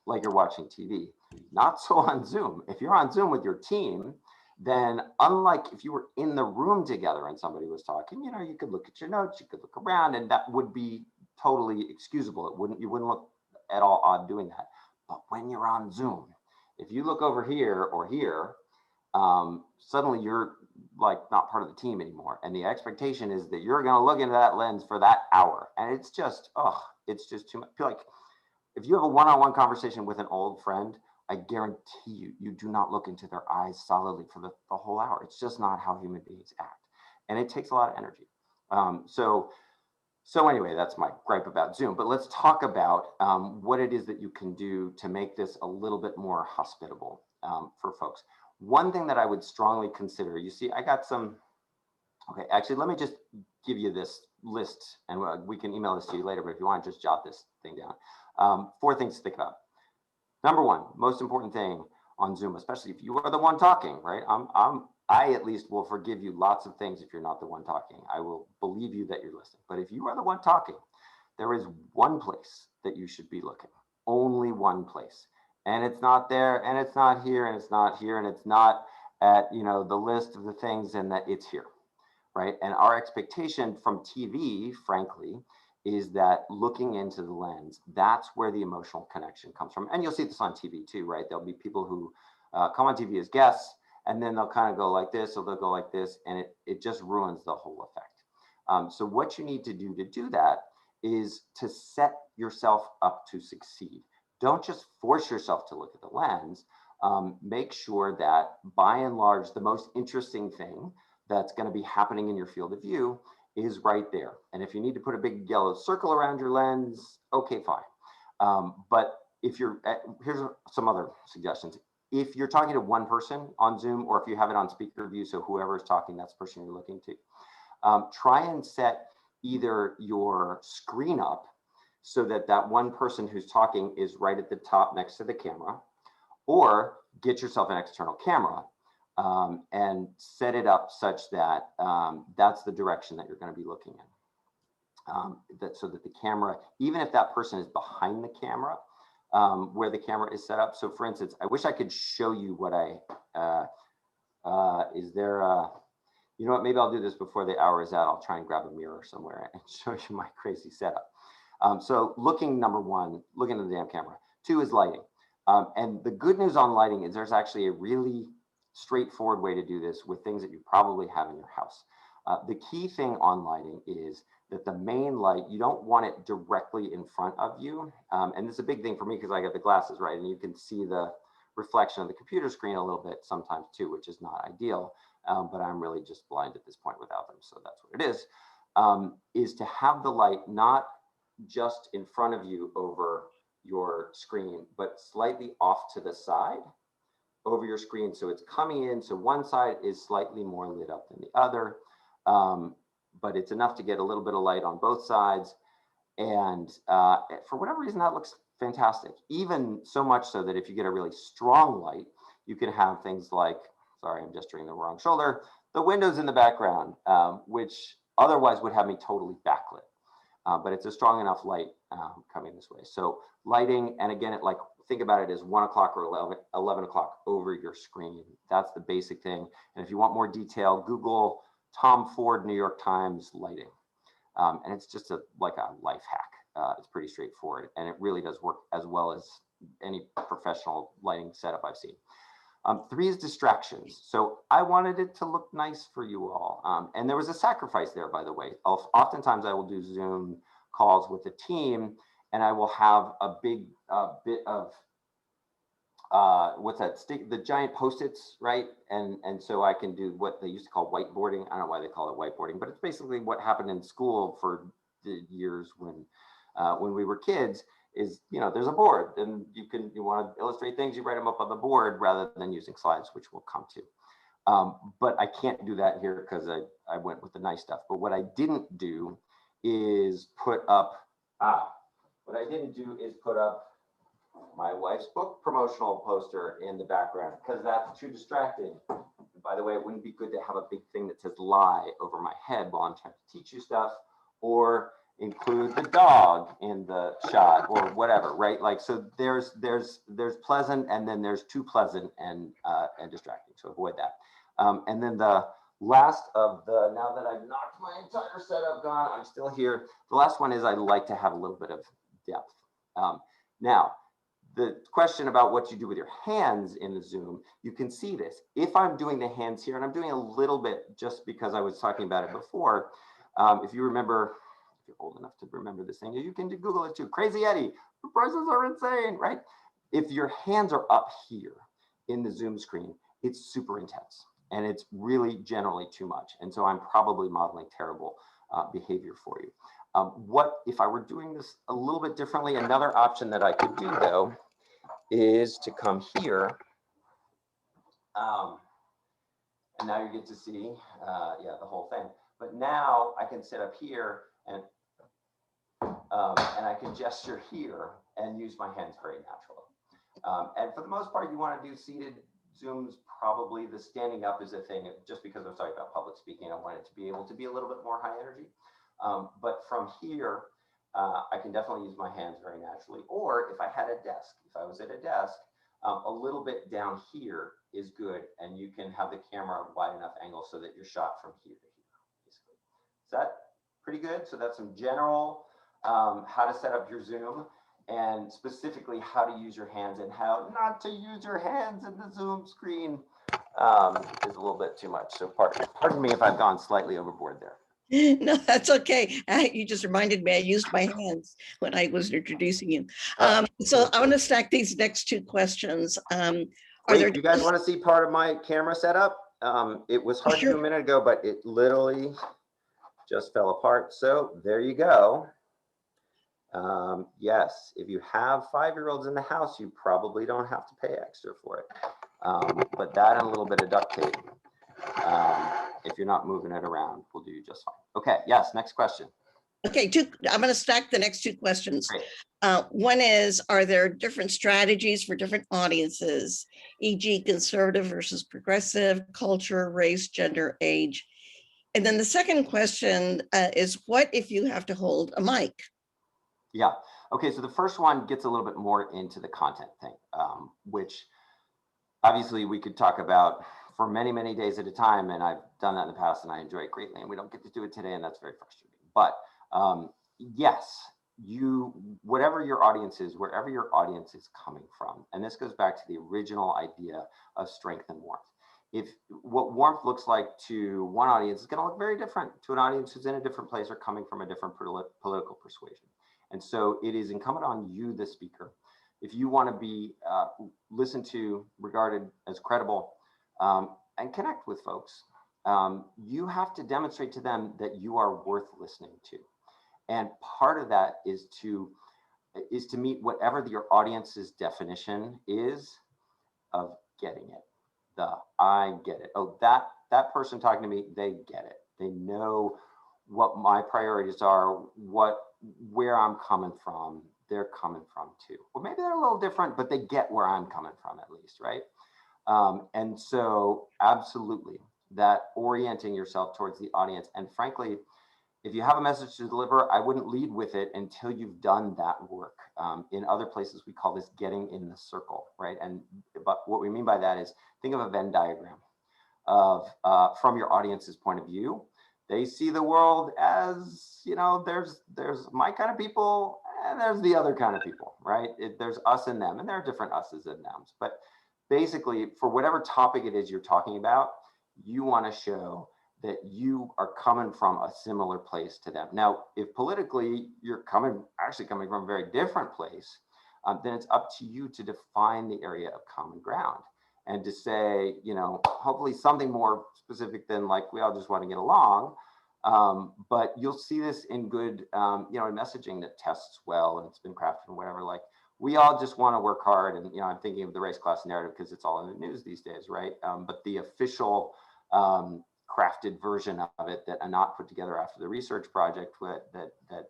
like you're watching TV. Not so on Zoom. If you're on Zoom with your team, then unlike if you were in the room together and somebody was talking, you could look at your notes, you could look around, and that would be totally excusable. You wouldn't look at all odd doing that. But when you're on Zoom, if you look over here or here, suddenly you're like not part of the team anymore. And the expectation is that you're going to look into that lens for that hour. And it's just too much. I feel like if you have a one-on-one conversation with an old friend, I guarantee you do not look into their eyes solidly for the whole hour. It's just not how human beings act. And it takes a lot of energy. So anyway, that's my gripe about Zoom. But let's talk about what it is that you can do to make this a little bit more hospitable for folks. One thing that I would strongly consider, you see, I got some, okay, actually, let me just give you this list, and we can email this to you later, but if you want to just jot this thing down. 4 things to think about. Number 1, most important thing on Zoom, especially if you are the one talking, right? I at least will forgive you lots of things if you're not the one talking. I will believe you that you're listening. But if you are the one talking, there is one place that you should be looking. Only one place. And it's not there, and it's not here, and it's not here, and it's not at the list of the things, and that it's here, right? And our expectation from TV, frankly, is that looking into the lens, that's where the emotional connection comes from. And you'll see this on TV too, right? There'll be people who come on TV as guests, and then they'll kind of go like this, or they'll go like this, and it just ruins the whole effect. So what you need to do that is to set yourself up to succeed. Don't just force yourself to look at the lens. Make sure that by and large, the most interesting thing that's going to be happening in your field of view is right there. And if you need to put a big yellow circle around your lens, okay, fine. But if you're, here's some other suggestions. If you're talking to one person on Zoom, or if you have it on speaker view, so whoever is talking, that's the person you're looking to, try and set either your screen up so that that one person who's talking is right at the top next to the camera, or get yourself an external camera and set it up such that that's the direction that you're going to be looking in. So that the camera, even if that person is behind the camera, where the camera is set up. So for instance, I wish I could show you what is there, you know what, maybe I'll do this before the hour is out. I'll try and grab a mirror somewhere and show you my crazy setup. So number one, looking at the damn camera. 2 is lighting. And the good news on lighting is there's actually a really straightforward way to do this with things that you probably have in your house. The key thing on lighting is that the main light, you don't want it directly in front of you. And this is a big thing for me because I got the glasses, right? And you can see the reflection of the computer screen a little bit sometimes too, which is not ideal. But I'm really just blind at this point without them. So that's what it is to have the light not just in front of you over your screen, but slightly off to the side over your screen. So it's coming in. So one side is slightly more lit up than the other, but it's enough to get a little bit of light on both sides. And for whatever reason, that looks fantastic. Even so much so that if you get a really strong light, you can have things like, sorry, I'm gesturing the wrong shoulder, the windows in the background, which otherwise would have me totally backlit. But it's a strong enough light coming this way. So lighting, and again, think about it as 1 o'clock or 11 o'clock over your screen. That's the basic thing. And if you want more detail, Google Tom Ford New York Times lighting. And it's just like a life hack. It's pretty straightforward, and it really does work as well as any professional lighting setup I've seen. 3 is distractions. So I wanted it to look nice for you all. And there was a sacrifice there, by the way. Oftentimes I will do Zoom calls with a team, and I will have a big bit of, the giant Post-its, right? And so I can do what they used to call whiteboarding. I don't know why they call it whiteboarding, but it's basically what happened in school for the years when we were kids. Is, there's a board, and you want to illustrate things, you write them up on the board rather than using slides, which we'll come to. But I can't do that here because I went with the nice stuff. But what I didn't do is put up my wife's book promotional poster in the background because that's too distracting. And by the way, it wouldn't be good to have a big thing that says lie over my head while I'm trying to teach you stuff, or include the dog in the shot or whatever, right? Like, so there's pleasant, and then there's too pleasant and distracting. So avoid that. And then the last of now that I've knocked my entire setup gone, I'm still here. The last one is I like to have a little bit of depth. Now, the question about what you do with your hands in the Zoom, you can see this. If I'm doing the hands here, and I'm doing a little bit just because I was talking about it before, if you remember, if you're old enough to remember this thing, you can Google it too. Crazy Eddie, the prices are insane, right? If your hands are up here in the Zoom screen, it's super intense, and it's really generally too much. And so I'm probably modeling terrible behavior for you. What if I were doing this a little bit differently? Another option that I could do, though, is to come here. And now you get to see, the whole thing. But now I can sit up here and I can gesture here and use my hands very naturally. And for the most part, you want to do seated Zooms. Probably the standing up is a thing, just because I'm talking about public speaking. I want it to be able to be a little bit more high energy. But from here, I can definitely use my hands very naturally. Or if I had a desk, if I was at a desk, a little bit down here is good. And you can have the camera wide enough angle so that you're shot from here to here, basically. Is that pretty good? So that's some general how to set up your Zoom. and specifically how to use your hands and how not to use your hands in the Zoom screen is a little bit too much. So pardon me if I've gone slightly overboard there. No, that's okay. You just reminded me, I used my hands when I was introducing you. So I want to stack these next two questions. Are Wait, there? you guys want to see part of my camera setup? It was hard to do a minute ago, but it literally just fell apart. So there you go. Yes, if you have 5-year-olds in the house, you probably don't have to pay extra for it. But that and a little bit of duct tape, if you're not moving it around, will do just fine. Okay, yes, next question. Okay, I'm going to stack the next two questions. Great. One is, are there different strategies for different audiences, e.g. conservative versus progressive, culture, race, gender, age? And then the second question is, what if you have to hold a mic? Yeah. Okay. So the first one gets a little bit more into the content thing, which obviously we could talk about for many, many days at a time. And I've done that in the past and I enjoy it greatly. And we don't get to do it today. And that's very frustrating. But yes, whatever your audience is, wherever your audience is coming from. And this goes back to the original idea of strength and warmth. If what warmth looks like to one audience is going to look very different to an audience who's in a different place or coming from a different political persuasion. And so it is incumbent on you, the speaker, if you want to be listened to, regarded as credible, and connect with folks, you have to demonstrate to them that you are worth listening to. And part of that is to meet whatever your audience's definition is of getting it. I get it. Oh, that person talking to me, they get it. They know what my priorities are, where I'm coming from, they're coming from too. Or maybe they're a little different, but they get where I'm coming from at least, right? And so absolutely, that orienting yourself towards the audience. And frankly, if you have a message to deliver, I wouldn't lead with it until you've done that work. In other places, we call this getting in the circle, right? But what we mean by that is, think of a Venn diagram of from your audience's point of view. They see the world as, there's my kind of people and there's the other kind of people, right? There's us and them, and there are different us's and them's. But basically, for whatever topic it is you're talking about, you want to show that you are coming from a similar place to them. Now, if politically you're actually coming from a very different place, then it's up to you to define the area of common ground and to say, hopefully something more specific than like, we all just want to get along. But you'll see this in good, in messaging that tests well and it's been crafted and whatever, like, we all just want to work hard. And, I'm thinking of the race class narrative because it's all in the news these days, right? But the official crafted version of it that Anat put together after the research project that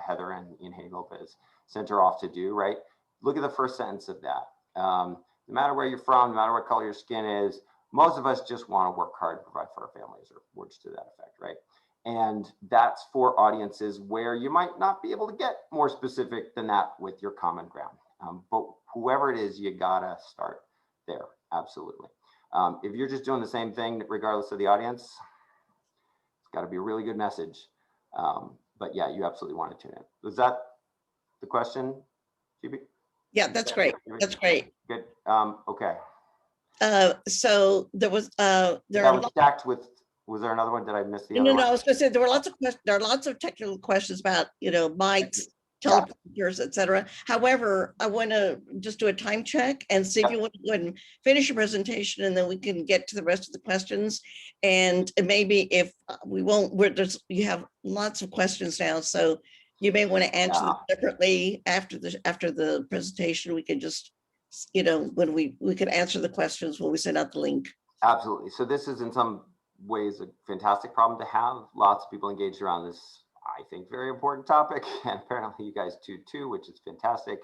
Heather and Ian Haney-Lopez sent her off to do, right? Look at the first sentence of that. No matter where you're from, no matter what color your skin is, most of us just want to work hard and provide for our families, or words to that effect, right? And that's for audiences where you might not be able to get more specific than that with your common ground. But whoever it is, you gotta start there, absolutely. If you're just doing the same thing, regardless of the audience, it's got to be a really good message. But yeah, you absolutely want to tune in. Was that the question, GB? Yeah, that's great. That's great. Good. Okay. So there was that was stacked with. Was there another one? Did I miss the other one? No. I was going to say there were lots of questions. There are lots of technical questions about mics, teleprompters, etc. However, I want to just do a time check and see if you want to go ahead and finish your presentation, and then we can get to the rest of the questions. And maybe if we won't, you have lots of questions now, so you may want to answer them separately after the presentation. We can just, when we could answer the questions when we send out the link. Absolutely. So this is in some ways a fantastic problem to have. Lots of people engaged around this, I think, very important topic, and apparently you guys too, which is fantastic.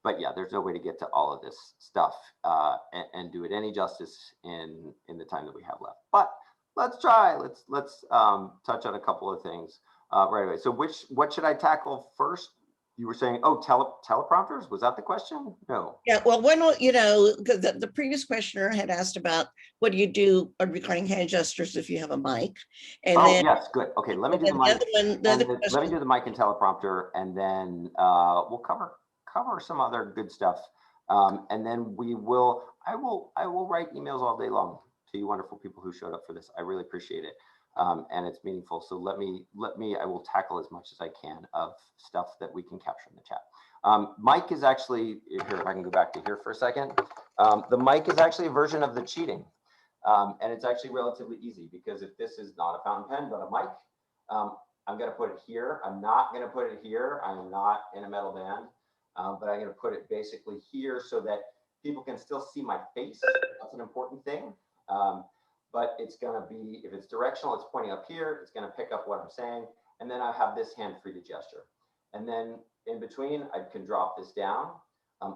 But yeah, there's no way to get to all of this stuff and do it any justice in the time that we have left. But let's try. Let's touch on a couple of things right away. So what should I tackle first? You were saying, teleprompters? Was that the question? No. Yeah, well, the previous questioner had asked about what do you do regarding hand gestures if you have a mic? And yes, good. Okay, let me do the mic. Let me do the mic and teleprompter, and then we'll cover cover some other good stuff. And then I will write emails all day long to you wonderful people who showed up for this. I really appreciate it. And it's meaningful. So I will tackle as much as I can of stuff that we can capture in the chat. Mike is actually, here, if I can go back to here for a second. The mic is actually a version of the cheating. And it's actually relatively easy because if this is not a fountain pen, but a mic, I'm going to put it here. I'm not going to put it here. I'm not in a metal band, but I'm going to put it basically here so that people can still see my face. That's an important thing. But it's going to be, if it's directional, it's pointing up here. It's going to pick up what I'm saying. And then I have this hand free to gesture. And then in between, I can drop this down,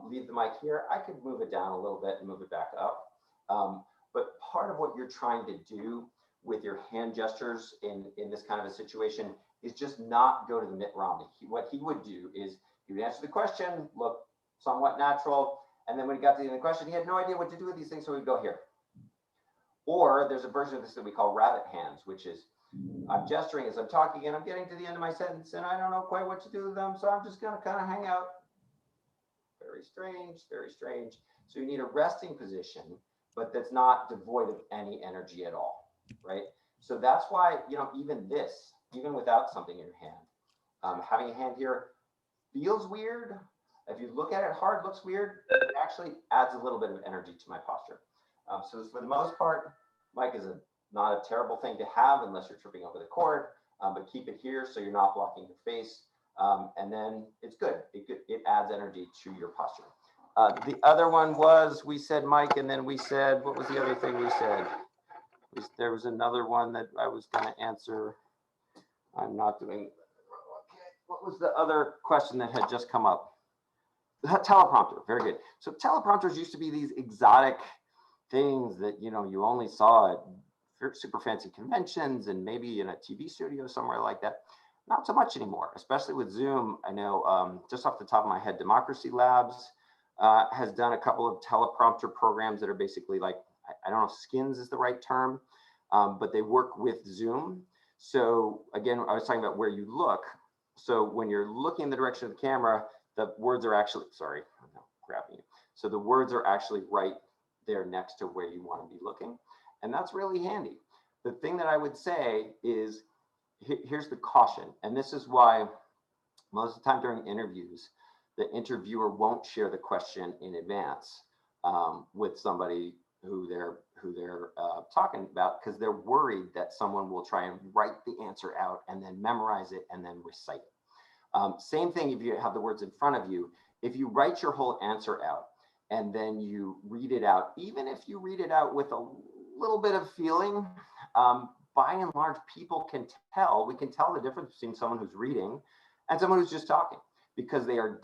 leave the mic here. I could move it down a little bit and move it back up. But part of what you're trying to do with your hand gestures in this kind of a situation is just not go to the Mitt Romney. What he would do is he would answer the question, look somewhat natural. And then when he got to the end of the question, he had no idea what to do with these things. So he'd go here. Or there's a version of this that we call rabbit hands, which is I'm gesturing as I'm talking and I'm getting to the end of my sentence and I don't know quite what to do with them. So I'm just going to kind of hang out. Very strange, very strange. So you need a resting position, but that's not devoid of any energy at all, right? So that's why, even this, even without something in your hand, having a hand here feels weird. If you look at it hard, looks weird. It actually adds a little bit of energy to my posture. So for the most part, mic is not a terrible thing to have unless you're tripping over the cord, but keep it here so you're not blocking your face. And then it's good. It adds energy to your posture. The other one was, we said mic, and then we said, what was the other thing we said? There was another one that I was going to answer. I'm not doing, okay. What was the other question that had just come up? The teleprompter, very good. So teleprompters used to be these exotic things that, you only saw at super fancy conventions and maybe in a TV studio somewhere like that. Not so much anymore, especially with Zoom. I know just off the top of my head, Democracy Labs has done a couple of teleprompter programs that are basically like, I don't know if skins is the right term, but they work with Zoom. So again, I was talking about where you look. So when you're looking in the direction of the camera, the words are actually, sorry, I'm not grabbing you. So the words are actually right there next to where you want to be looking. And that's really handy. The thing that I would say is, here's the caution. And this is why most of the time during interviews, the interviewer won't share the question in advance with somebody who they're talking about, because they're worried that someone will try and write the answer out and then memorize it and then recite it. Same thing if you have the words in front of you. If you write your whole answer out and then you read it out, even if you read it out with a little bit of feeling, by and large, people can tell, we can tell the difference between someone who's reading and someone who's just talking, because they are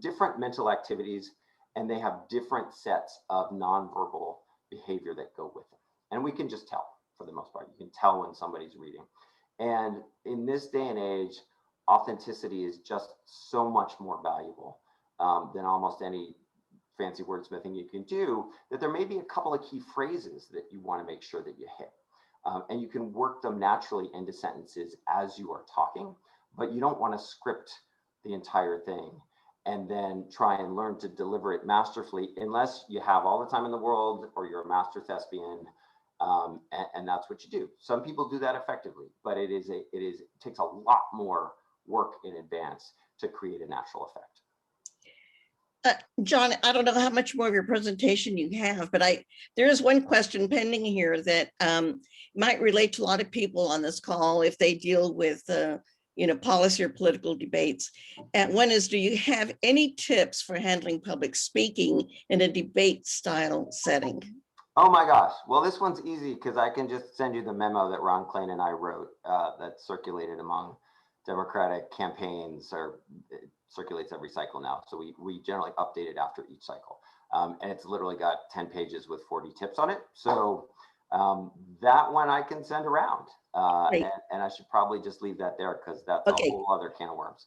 different mental activities and they have different sets of nonverbal behavior that go with them. And we can just tell for the most part. You can tell when somebody's reading. And in this day and age, authenticity is just so much more valuable than almost any fancy wordsmithing you can do, that there may be a couple of key phrases that you want to make sure that you hit. And you can work them naturally into sentences as you are talking, but you don't want to script the entire thing and then try and learn to deliver it masterfully, unless you have all the time in the world or you're a master thespian, and that's what you do. Some people do that effectively, but it takes a lot more work in advance to create a natural effect. John, I don't know how much more of your presentation you have, but there is one question pending here that might relate to a lot of people on this call if they deal with policy or political debates. And one is, do you have any tips for handling public speaking in a debate style setting? Oh my gosh. Well, this one's easy because I can just send you the memo that Ron Klain and I wrote that circulated among Democratic campaigns, or it circulates every cycle now. So we generally update it after each cycle. And it's literally got 10 pages with 40 tips on it. So that one I can send around. And I should probably just leave that there because that's a whole other can of worms.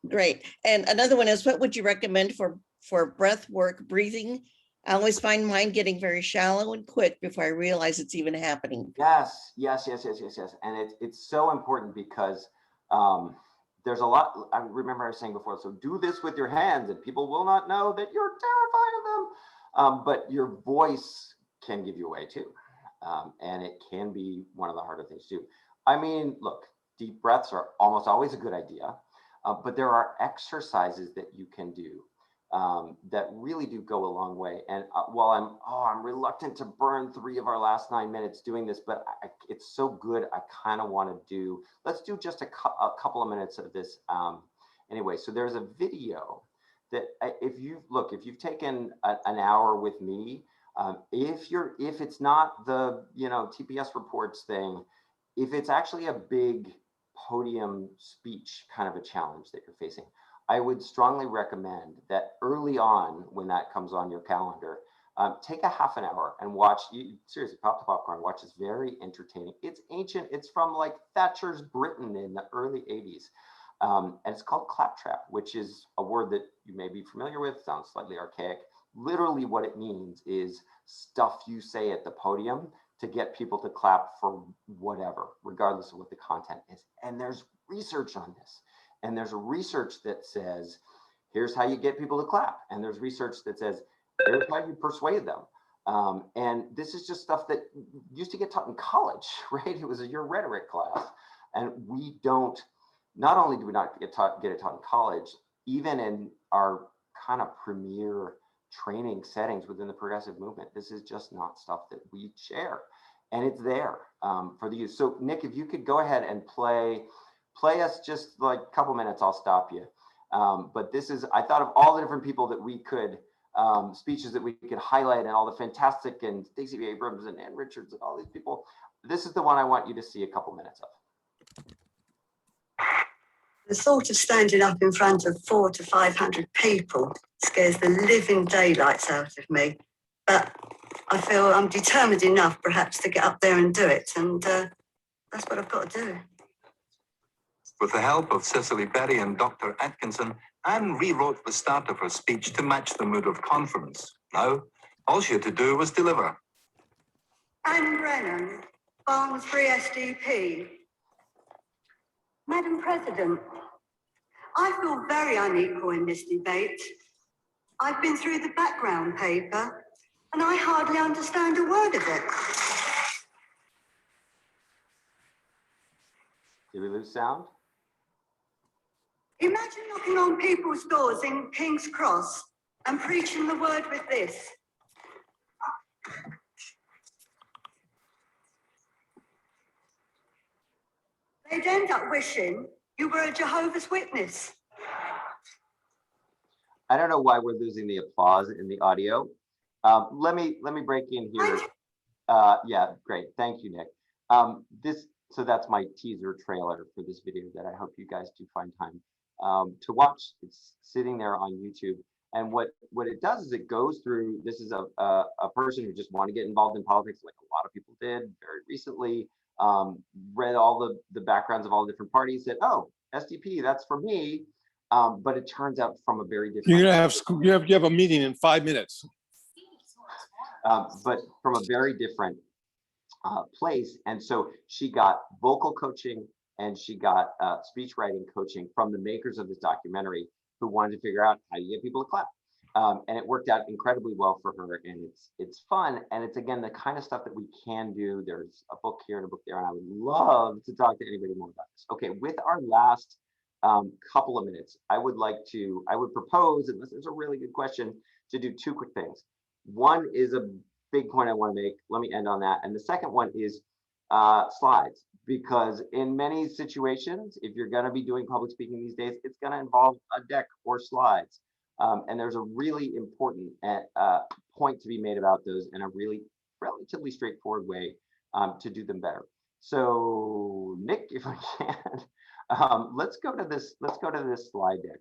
Great. And another one is, what would you recommend for breath work, breathing? I always find mine getting very shallow and quick before I realize it's even happening. Yes. And it's so important because there's a lot, I remember I was saying before, so do this with your hands and people will not know that you're terrified of them. But your voice can give you away too. And it can be one of the harder things to do. I mean, look, deep breaths are almost always a good idea, but there are exercises that you can do that really do go a long way. And while I'm reluctant to burn 3 of our last 9 minutes doing this, but it's so good. I kind of want to let's do just a couple of minutes of this. Anyway, so there's a video that if you've taken an hour with me, if it's not the, TPS reports thing, if it's actually a big podium speech kind of a challenge that you're facing, I would strongly recommend that early on, when that comes on your calendar, take a half an hour and watch. Seriously, pop the popcorn, watch. It's very entertaining. It's ancient. It's from like Thatcher's Britain in the early 80s. And it's called claptrap, which is a word that you may be familiar with, sounds slightly archaic. Literally what it means is stuff you say at the podium to get people to clap for whatever, regardless of what the content is. And there's research on this. And there's research that says, here's how you get people to clap. And there's research that says, here's how you persuade them. And this is just stuff that used to get taught in college, right? It was your rhetoric class. And not only do we not get it taught in college, even in our kind of premier training settings within the progressive movement, this is just not stuff that we share. And it's there for the use. So Nick, if you could go ahead and play us just like a couple minutes, I'll stop you. But this is, I thought of all the different people that we could, speeches that we could highlight and all the fantastic, and Stacey Abrams and Ann Richards and all these people. This is the one I want you to see a couple minutes of. The thought of standing up in front of 400 to 500 people scares the living daylights out of me. But I feel I'm determined enough perhaps to get up there and do it. And that's what I've got to do. With the help of Cicely Berry and Dr. Atkinson, Anne rewrote the start of her speech to match the mood of conference. Now, all she had to do was deliver. Anne Brennan, Barnsley SDP. Madam President, I feel very unequal in this debate. I've been through the background paper and I hardly understand a word of it. Did we lose sound? Imagine knocking on people's doors in King's Cross and preaching the word with this. They'd end up wishing you were a Jehovah's Witness. I don't know why we're losing the applause in the audio. Let me break in here. Yeah, great. Thank you, Nick. So that's my teaser trailer for this video that I hope you guys do find time to watch. It's sitting there on YouTube. And what it does is it goes through, this is a person who just wanted to get involved in politics, like a lot of people did very recently, read all the backgrounds of all the different parties, said, oh, SDP, that's for me. But it turns out from a very different. You're gonna you have a meeting in 5 minutes. But from a very different place. And so she got vocal coaching and she got speech writing coaching from the makers of this documentary, who wanted to figure out how do you get people to clap. And it worked out incredibly well for her, and it's fun, and it's again the kind of stuff that we can do. There's a book here and a book there, and I would love to talk to anybody more about this. Okay, with our last couple of minutes, I would propose, unless there's a really good question, to do 2 quick things. One is a big point I want to make. Let me end on that. And the second one is slides, because in many situations, if you're going to be doing public speaking these days, it's going to involve a deck or slides. And there's a really important point to be made about those, and a really relatively straightforward way to do them better. So Nick, if I can, let's go to this slide deck.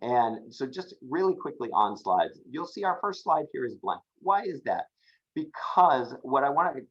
And so just really quickly on slides, you'll see our first slide here is blank. Why is that? Because what I want to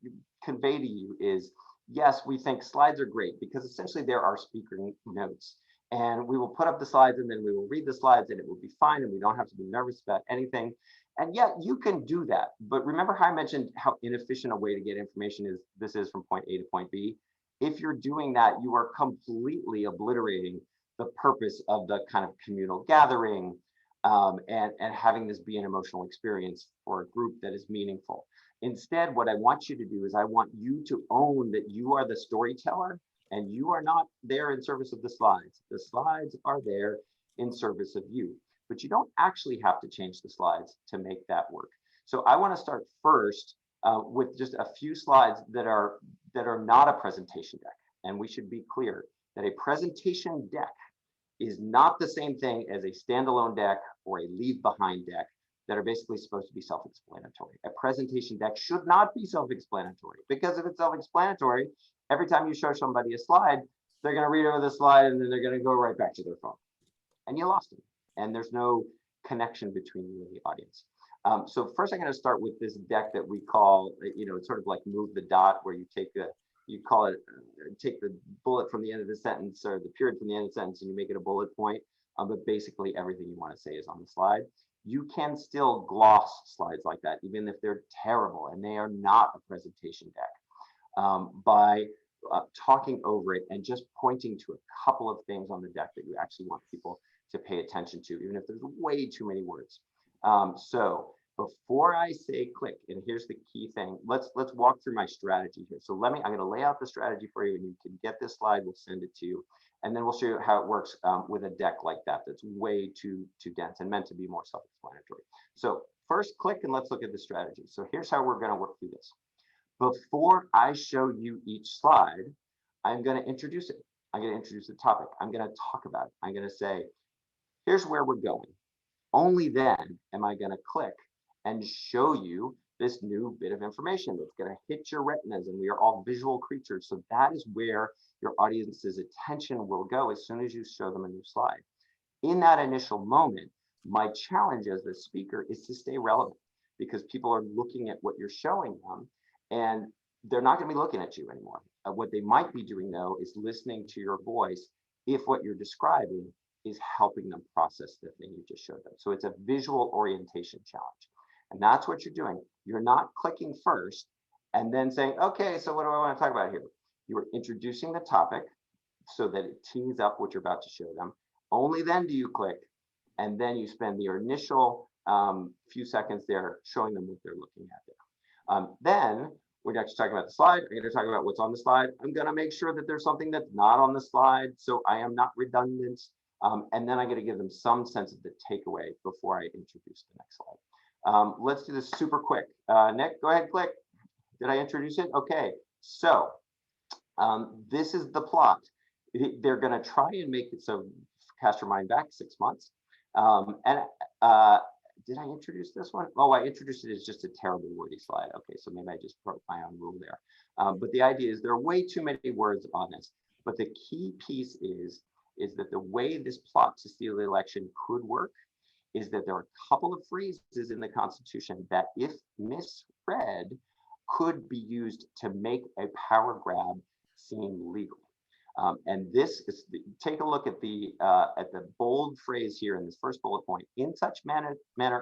convey to you is, yes, we think slides are great because essentially they're our speaker notes. And we will put up the slides and then we will read the slides and it will be fine and we don't have to be nervous about anything. And yet you can do that. But remember how I mentioned how inefficient a way to get information is from point A to point B? If you're doing that, you are completely obliterating the purpose of the kind of communal gathering, and having this be an emotional experience for a group that is meaningful. Instead, what I want you to do is I want you to own that you are the storyteller and you are not there in service of the slides. The slides are there in service of you, but you don't actually have to change the slides to make that work. So I want to start first with just a few slides that are not a presentation deck. And we should be clear that a presentation deck is not the same thing as a standalone deck or a leave behind deck that are basically supposed to be self-explanatory. A presentation deck should not be self-explanatory, because if it's self-explanatory, every time you show somebody a slide, they're going to read over the slide and then they're going to go right back to their phone. And you lost them. And there's no connection between you and the audience. So first I'm going to start with this deck that we call, it's sort of like move the dot, where you take take the bullet from the end of the sentence, or the period from the end of the sentence, and you make it a bullet point. But basically everything you want to say is on the slide. You can still gloss slides like that, even if they're terrible and they are not a presentation deck, by talking over it and just pointing to a couple of things on the deck that you actually want people to pay attention to, even if there's way too many words. So before I say click, and here's the key thing, let's walk through my strategy here. So I'm going to lay out the strategy for you, and you can get this slide, we'll send it to you, and then we'll show you how it works with a deck like that that's way too dense and meant to be more self-explanatory. So first click, and let's look at the strategy. So here's how we're going to work through this. Before I show you each slide, I'm going to introduce it. I'm going to introduce the topic. I'm going to talk about it. I'm going to say, here's where we're going. Only then am I going to click and show you this new bit of information that's going to hit your retinas, and we are all visual creatures. So that is where your audience's attention will go as soon as you show them a new slide. In that initial moment, my challenge as the speaker is to stay relevant, because people are looking at what you're showing them, and they're not going to be looking at you anymore. What they might be doing, though, is listening to your voice if what you're describing is helping them process the thing you just showed them. So it's a visual orientation challenge. And that's what you're doing. You're not clicking first and then saying, okay, so what do I want to talk about here? You are introducing the topic so that it tees up what you're about to show them. Only then do you click, and then you spend the initial few seconds there showing them what they're looking at there. Then we're actually talking about the slide. I'm going to talk about what's on the slide. I'm going to make sure that there's something that's not on the slide, so I am not redundant. And then I'm going to give them some sense of the takeaway before I introduce the next slide. Let's do this super quick. Nick, go ahead, click. Did I introduce it? Okay, so this is the plot. They're going to try and make it, so cast your mind back 6 months. Did I introduce this one? Oh, I introduced it as just a terrible wordy slide. Okay, so maybe I just broke my own rule there. But the idea is there are way too many words on this. But the key piece is that the way this plot to steal the election could work is that there are a couple of phrases in the Constitution that, if misread, could be used to make a power grab seem legal. And this is, take a look at the bold phrase here in this first bullet point: in such manner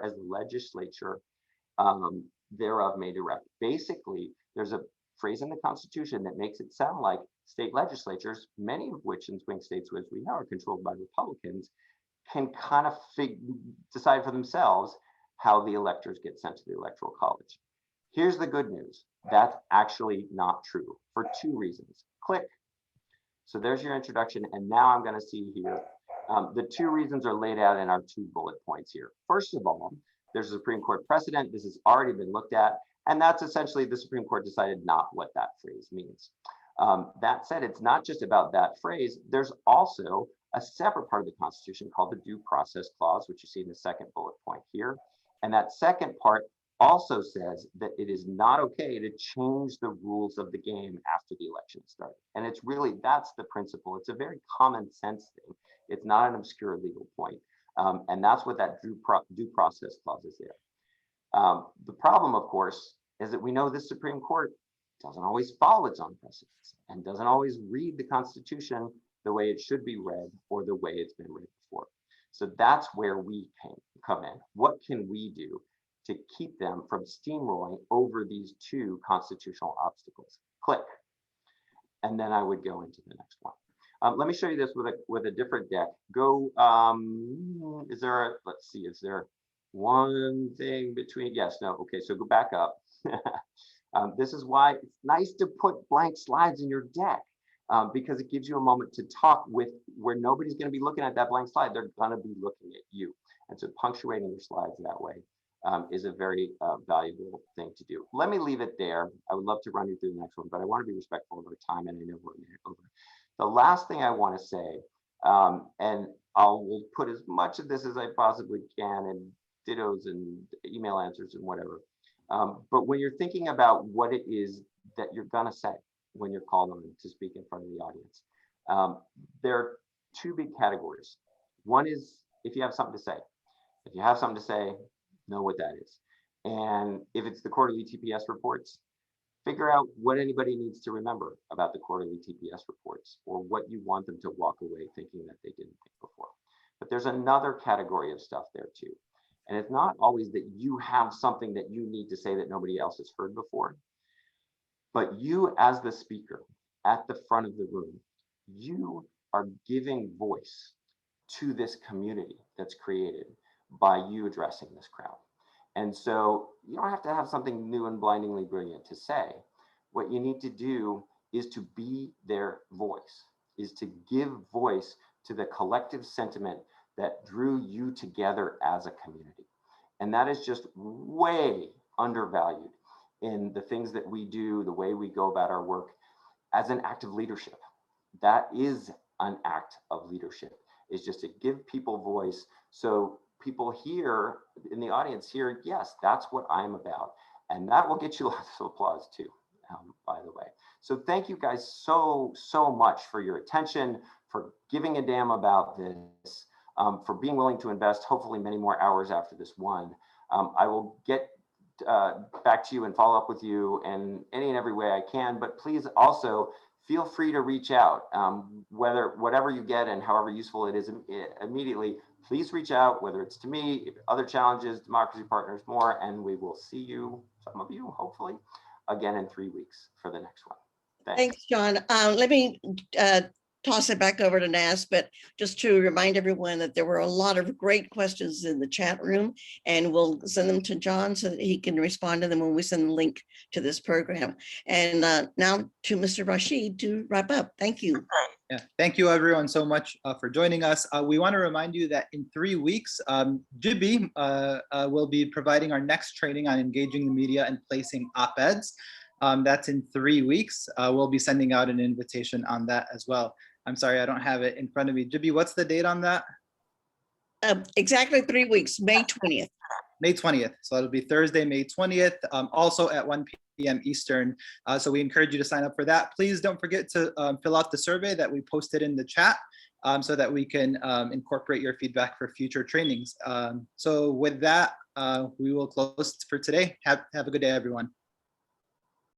as the legislature thereof may direct. Basically, there's a phrase in the Constitution that makes it sound like state legislatures, many of which in swing states, as we know, are controlled by Republicans, can kind of decide for themselves how the electors get sent to the Electoral College. Here's the good news. That's actually not true for two reasons. Click. So there's your introduction. And now I'm going to see here, the two reasons are laid out in our 2 bullet points here. First of all, there's a Supreme Court precedent. This has already been looked at. And that's essentially the Supreme Court decided not what that phrase means. That said, it's not just about that phrase. There's also a separate part of the Constitution called the Due Process Clause, which you see in the second bullet point here. And that second part also says that it is not okay to change the rules of the game after the election started. And it's really, that's the principle. It's a very common sense thing. It's not an obscure legal point. And that's what that due process clause is there. The problem, of course, is that we know the Supreme Court doesn't always follow its own precedents and doesn't always read the Constitution the way it should be read or the way it's been read before. So that's where we come in. What can we do to keep them from steamrolling over these 2 constitutional obstacles? Click. And then I would go into the next one. Let me show you this with a different deck. Go, is there, let's see, is there one thing between, yes, no, okay, so go back up. This is why it's nice to put blank slides in your deck, because it gives you a moment to talk with where nobody's going to be looking at that blank slide. They're going to be looking at you. And so punctuating your slides that way is a very valuable thing to do. Let me leave it there. I would love to run you through the next one, but I want to be respectful of our time, and I know we're a minute over. The last thing I want to say, and will put as much of this as I possibly can in dittos and email answers and whatever. But when you're thinking about what it is that you're going to say when you're called on to speak in front of the audience, there are two big categories. One is if you have something to say. If you have something to say, know what that is. And if it's the quarterly TPS reports, figure out what anybody needs to remember about the quarterly TPS reports, or what you want them to walk away thinking that they didn't think before. But there's another category of stuff there too. And it's not always that you have something that you need to say that nobody else has heard before, but you as the speaker at the front of the room, you are giving voice to this community that's created by you addressing this crowd. And so you don't have to have something new and blindingly brilliant to say. What you need to do is to be their voice, is to give voice to the collective sentiment that drew you together as a community. And that is just way undervalued in the things that we do, the way we go about our work as an act of leadership. That is an act of leadership, is just to give people voice. So people here in the audience here, yes, that's what I'm about. And that will get you lots of applause too, by the way. So thank you guys so much for your attention, for giving a damn about this, for being willing to invest hopefully many more hours after this one. I will get back to you and follow up with you in any and every way I can, but please also feel free to reach out, whatever you get and however useful it is immediately. Please reach out, whether it's to me, other challenges, Democracy Partners, more, and we will see you, some of you, hopefully, again in 3 weeks for the next one. Thanks, John. Let me toss it back over to Nas, but just to remind everyone that there were a lot of great questions in the chat room, and we'll send them to John so that he can respond to them when we send the link to this program. And now to Mr. Rashid to wrap up. Thank you. Yeah, thank you everyone so much for joining us. We want to remind you that in 3 weeks, Jibby will be providing our next training on engaging the media and placing op-eds. That's in 3 weeks. We'll be sending out an invitation on that as well. I'm sorry, I don't have it in front of me. Jibby, what's the date on that? Exactly 3 weeks, May 20th. May 20th. So it'll be Thursday, May 20th, also at 1 p.m. Eastern. So we encourage you to sign up for that. Please don't forget to fill out the survey that we posted in the chat so that we can incorporate your feedback for future trainings. So with that, we will close for today. Have a good day, everyone.